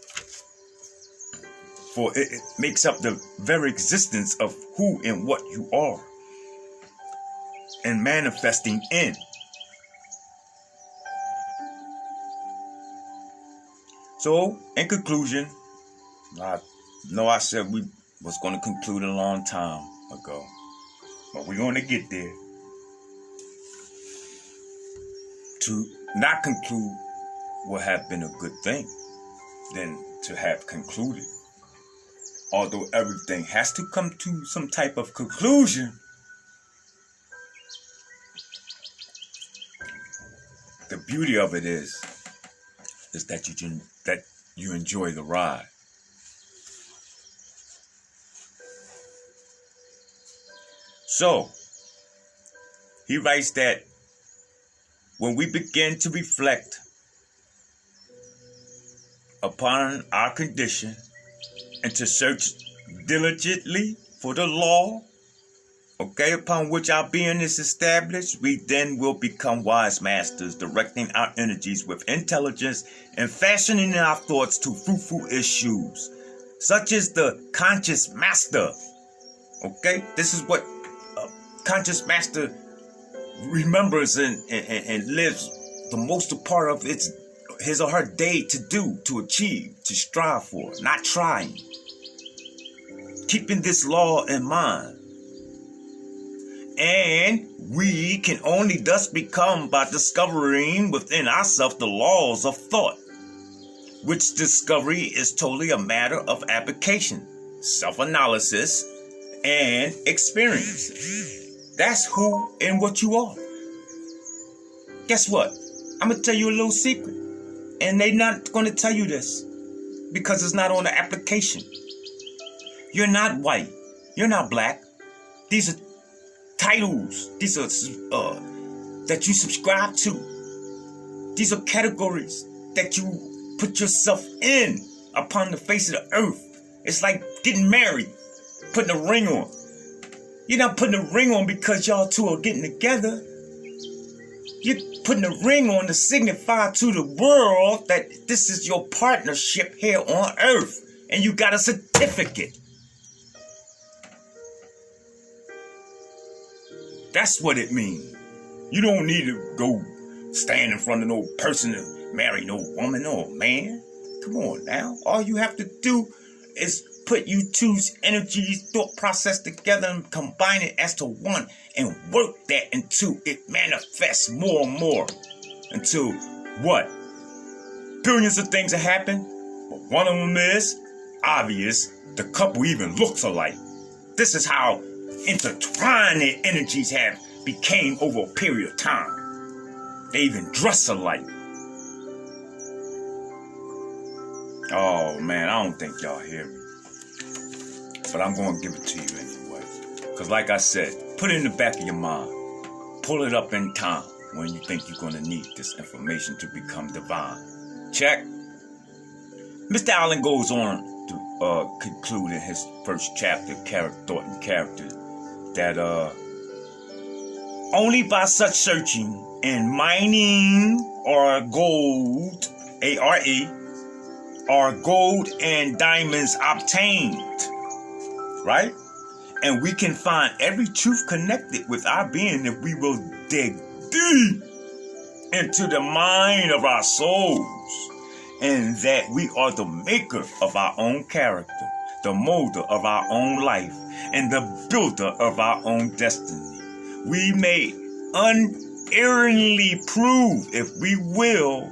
Speaker 1: For it makes up the very existence of who and what you are. and manifesting in. So, in conclusion, I know I said we was going to conclude a long time ago, but we're going to get there. To not conclude would have been a good thing than to have concluded. Although everything has to come to some type of conclusion, the beauty of it is that you enjoy the ride. So, he writes that when we begin to reflect upon our condition and to search diligently for the law, upon which our being is established, we then will become wise masters, directing our energies with intelligence and fashioning our thoughts to fruitful issues, such as the conscious master. This is what conscious master remembers and lives the most part of his or her day to do, to achieve, to strive for, not trying. Keeping this law in mind. And we can only thus become by discovering within ourselves the laws of thought, which discovery is totally a matter of application, self-analysis, and experience. That's who and what you are. Guess what? I'm going to tell you a little secret. And they're not going to tell you this because it's not on the application. You're not white. You're not black. These are titles. These are that you subscribe to. These are categories that you put yourself in upon the face of the earth. It's like getting married, putting a ring on. You're not putting a ring on because y'all two are getting together. You're putting a ring on to signify to the world that this is your partnership here on earth. And you got a certificate. That's what it means. You don't need to go stand in front of no person to marry no woman or man. Come on now. All you have to do is put you two's energies, thought process together and combine it as to one and work that until it manifests more and more. Until what? Billions of things have happened, but one of them is obvious. The couple even looks alike. This is how intertwined their energies have became over a period of time. They even dress alike. Oh man, I don't think y'all hear me. But I'm going to give it to you anyway. Because like I said, put it in the back of your mind. Pull it up in time when you think you're going to need this information to become divine. Check. Mr. Allen goes on to conclude in his first chapter, Thought and Character, that only by such searching and mining are gold, A-R-E, are gold and diamonds obtained. Right? And we can find every truth connected with our being if we will dig deep into the mind of our souls. And that we are the maker of our own character, the molder of our own life, and the builder of our own destiny. We may unerringly prove if we will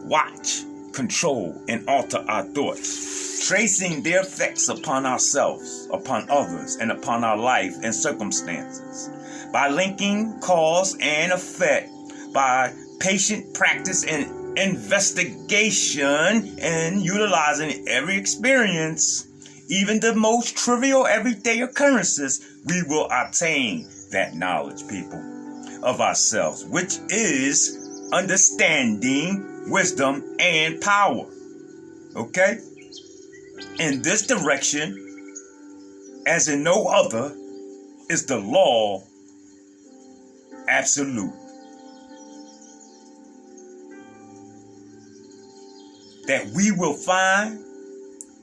Speaker 1: watch, control, and alter our thoughts, tracing their effects upon ourselves, upon others, and upon our life and circumstances. By linking cause and effect, by patient practice and investigation, and utilizing every experience, even the most trivial everyday occurrences, we will attain that knowledge, people, of ourselves, which is understanding, wisdom, and power. Okay? In this direction, as in no other, is the law absolute. That we will find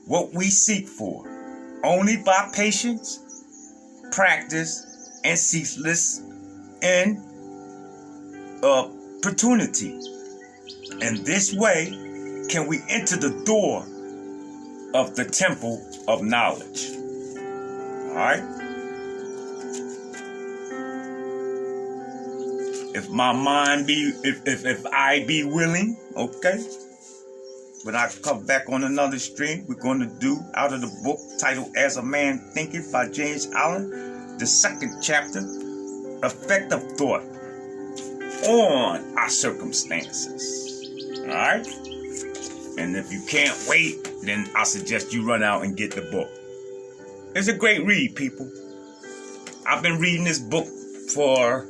Speaker 1: what we seek for only by patience, practice, and ceaseless and opportunity. And this way can we enter the door of the temple of knowledge. All right? If my mind be, if I be willing, okay? When I come back on another stream, we're going to do out of the book titled As a Man Thinketh by James Allen, the second chapter, Effect of Thought on Our Circumstances. All right? And if you can't wait, then I suggest you run out and get the book. It's a great read, people. I've been reading this book for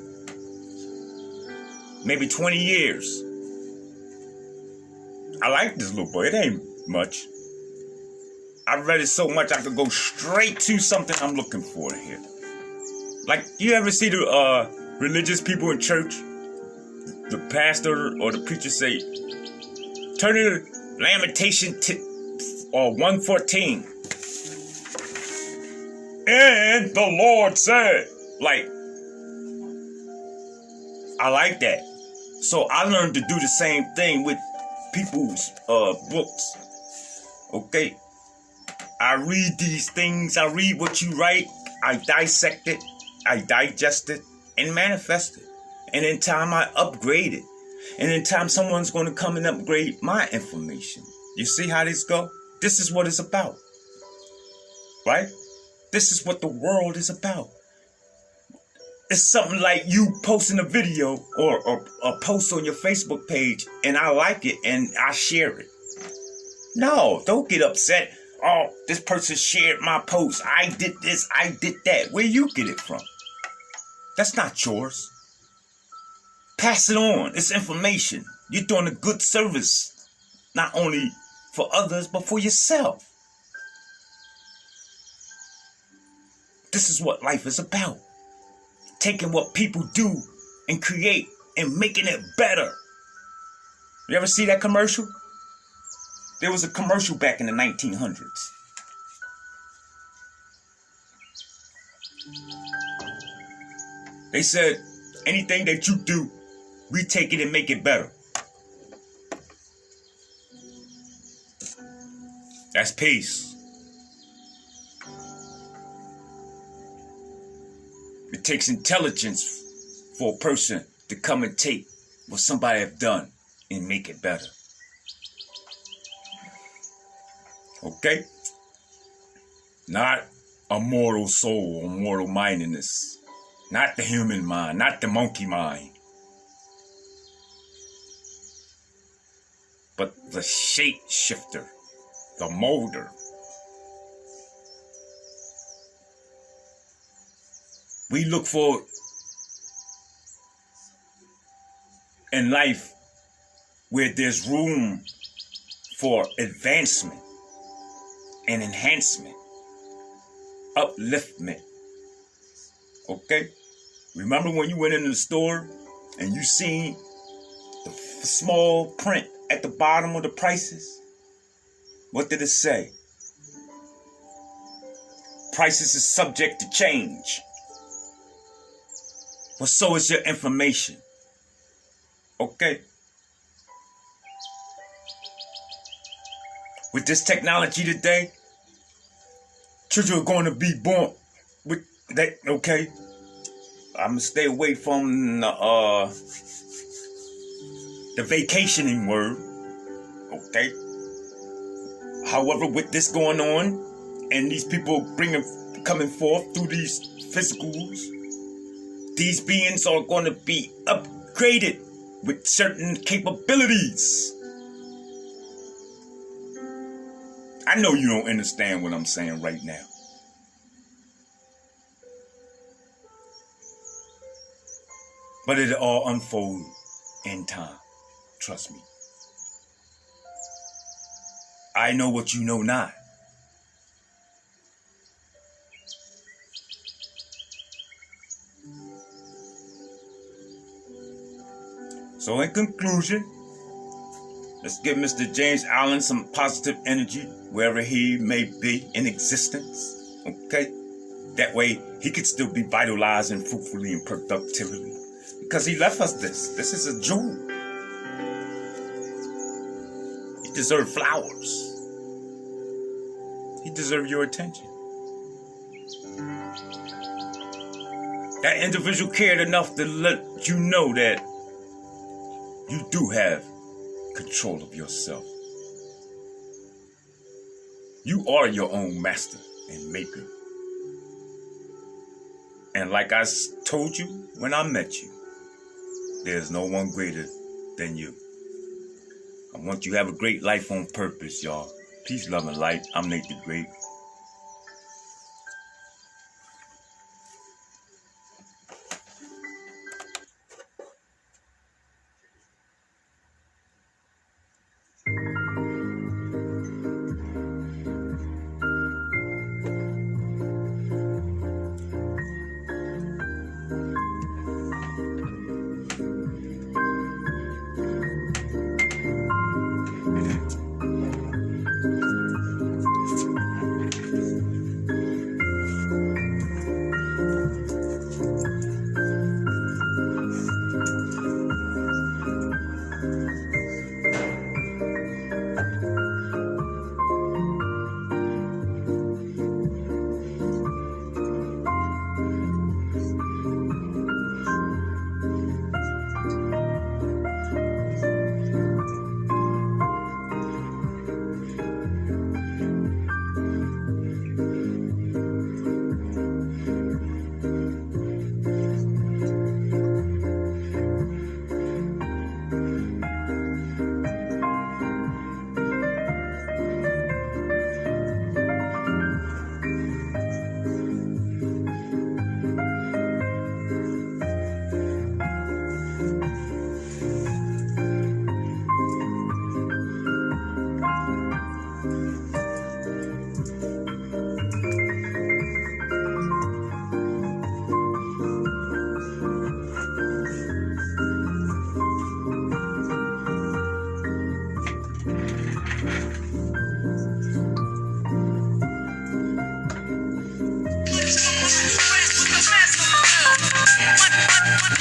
Speaker 1: maybe 20 years. I like this little book. It ain't much. I read it so much I could go straight to something I'm looking for here. Like, you ever see the religious people in church? The pastor or the preacher say, turn to Lamentation 1:14. And the Lord said, like, I like that. So I learned to do the same thing with people's books. Okay? I read these things. I read what you write. I dissect it. I digest it and manifest it. And in time I upgrade it. And in time someone's going to come and upgrade my information. You see how this go? This is what it's about. Right? This is what the world is about. It's something like you posting a video or a post on your Facebook page and I like it and I share it. No, don't get upset. Oh, this person shared my post. I did this, I did that. Where you get it from? That's not yours. Pass it on. It's information. You're doing a good service, not only for others, but for yourself. This is what life is about. Taking what people do and create and making it better. You ever see that commercial? There was a commercial back in the 1900s. They said, anything that you do, we take it and make it better. That's peace. It takes intelligence for a person to come and take what somebody have done and make it better. Okay? Not a mortal soul or mortal mindedness. Not the human mind, not the monkey mind. But the shape shifter, the molder. We look for in life where there's room for advancement and enhancement, upliftment. Okay? Remember when you went into the store and you seen the small print at the bottom of the prices? What did it say? Prices is subject to change. But so is your information. Okay? With this technology today, children are going to be born with that, okay? I'm going to stay away from the vacationing word, okay? However, with this going on, and these people coming forth through these physicals, these beings are going to be upgraded with certain capabilities. I know you don't understand what I'm saying right now. But it'll all unfold in time. Trust me. I know what you know not. So in conclusion, let's give Mr. James Allen some positive energy wherever he may be in existence. Okay? That way, he could still be vitalized and fruitfully and productively. Because he left us this. This is a jewel. He deserved flowers. He deserved your attention. That individual cared enough to let you know that you do have control of yourself. You are your own master and maker. And like I told you when I met you, there's no one greater than you. I want you to have a great life on purpose, y'all. Peace, love, and light. I'm Nate the Great.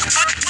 Speaker 2: What?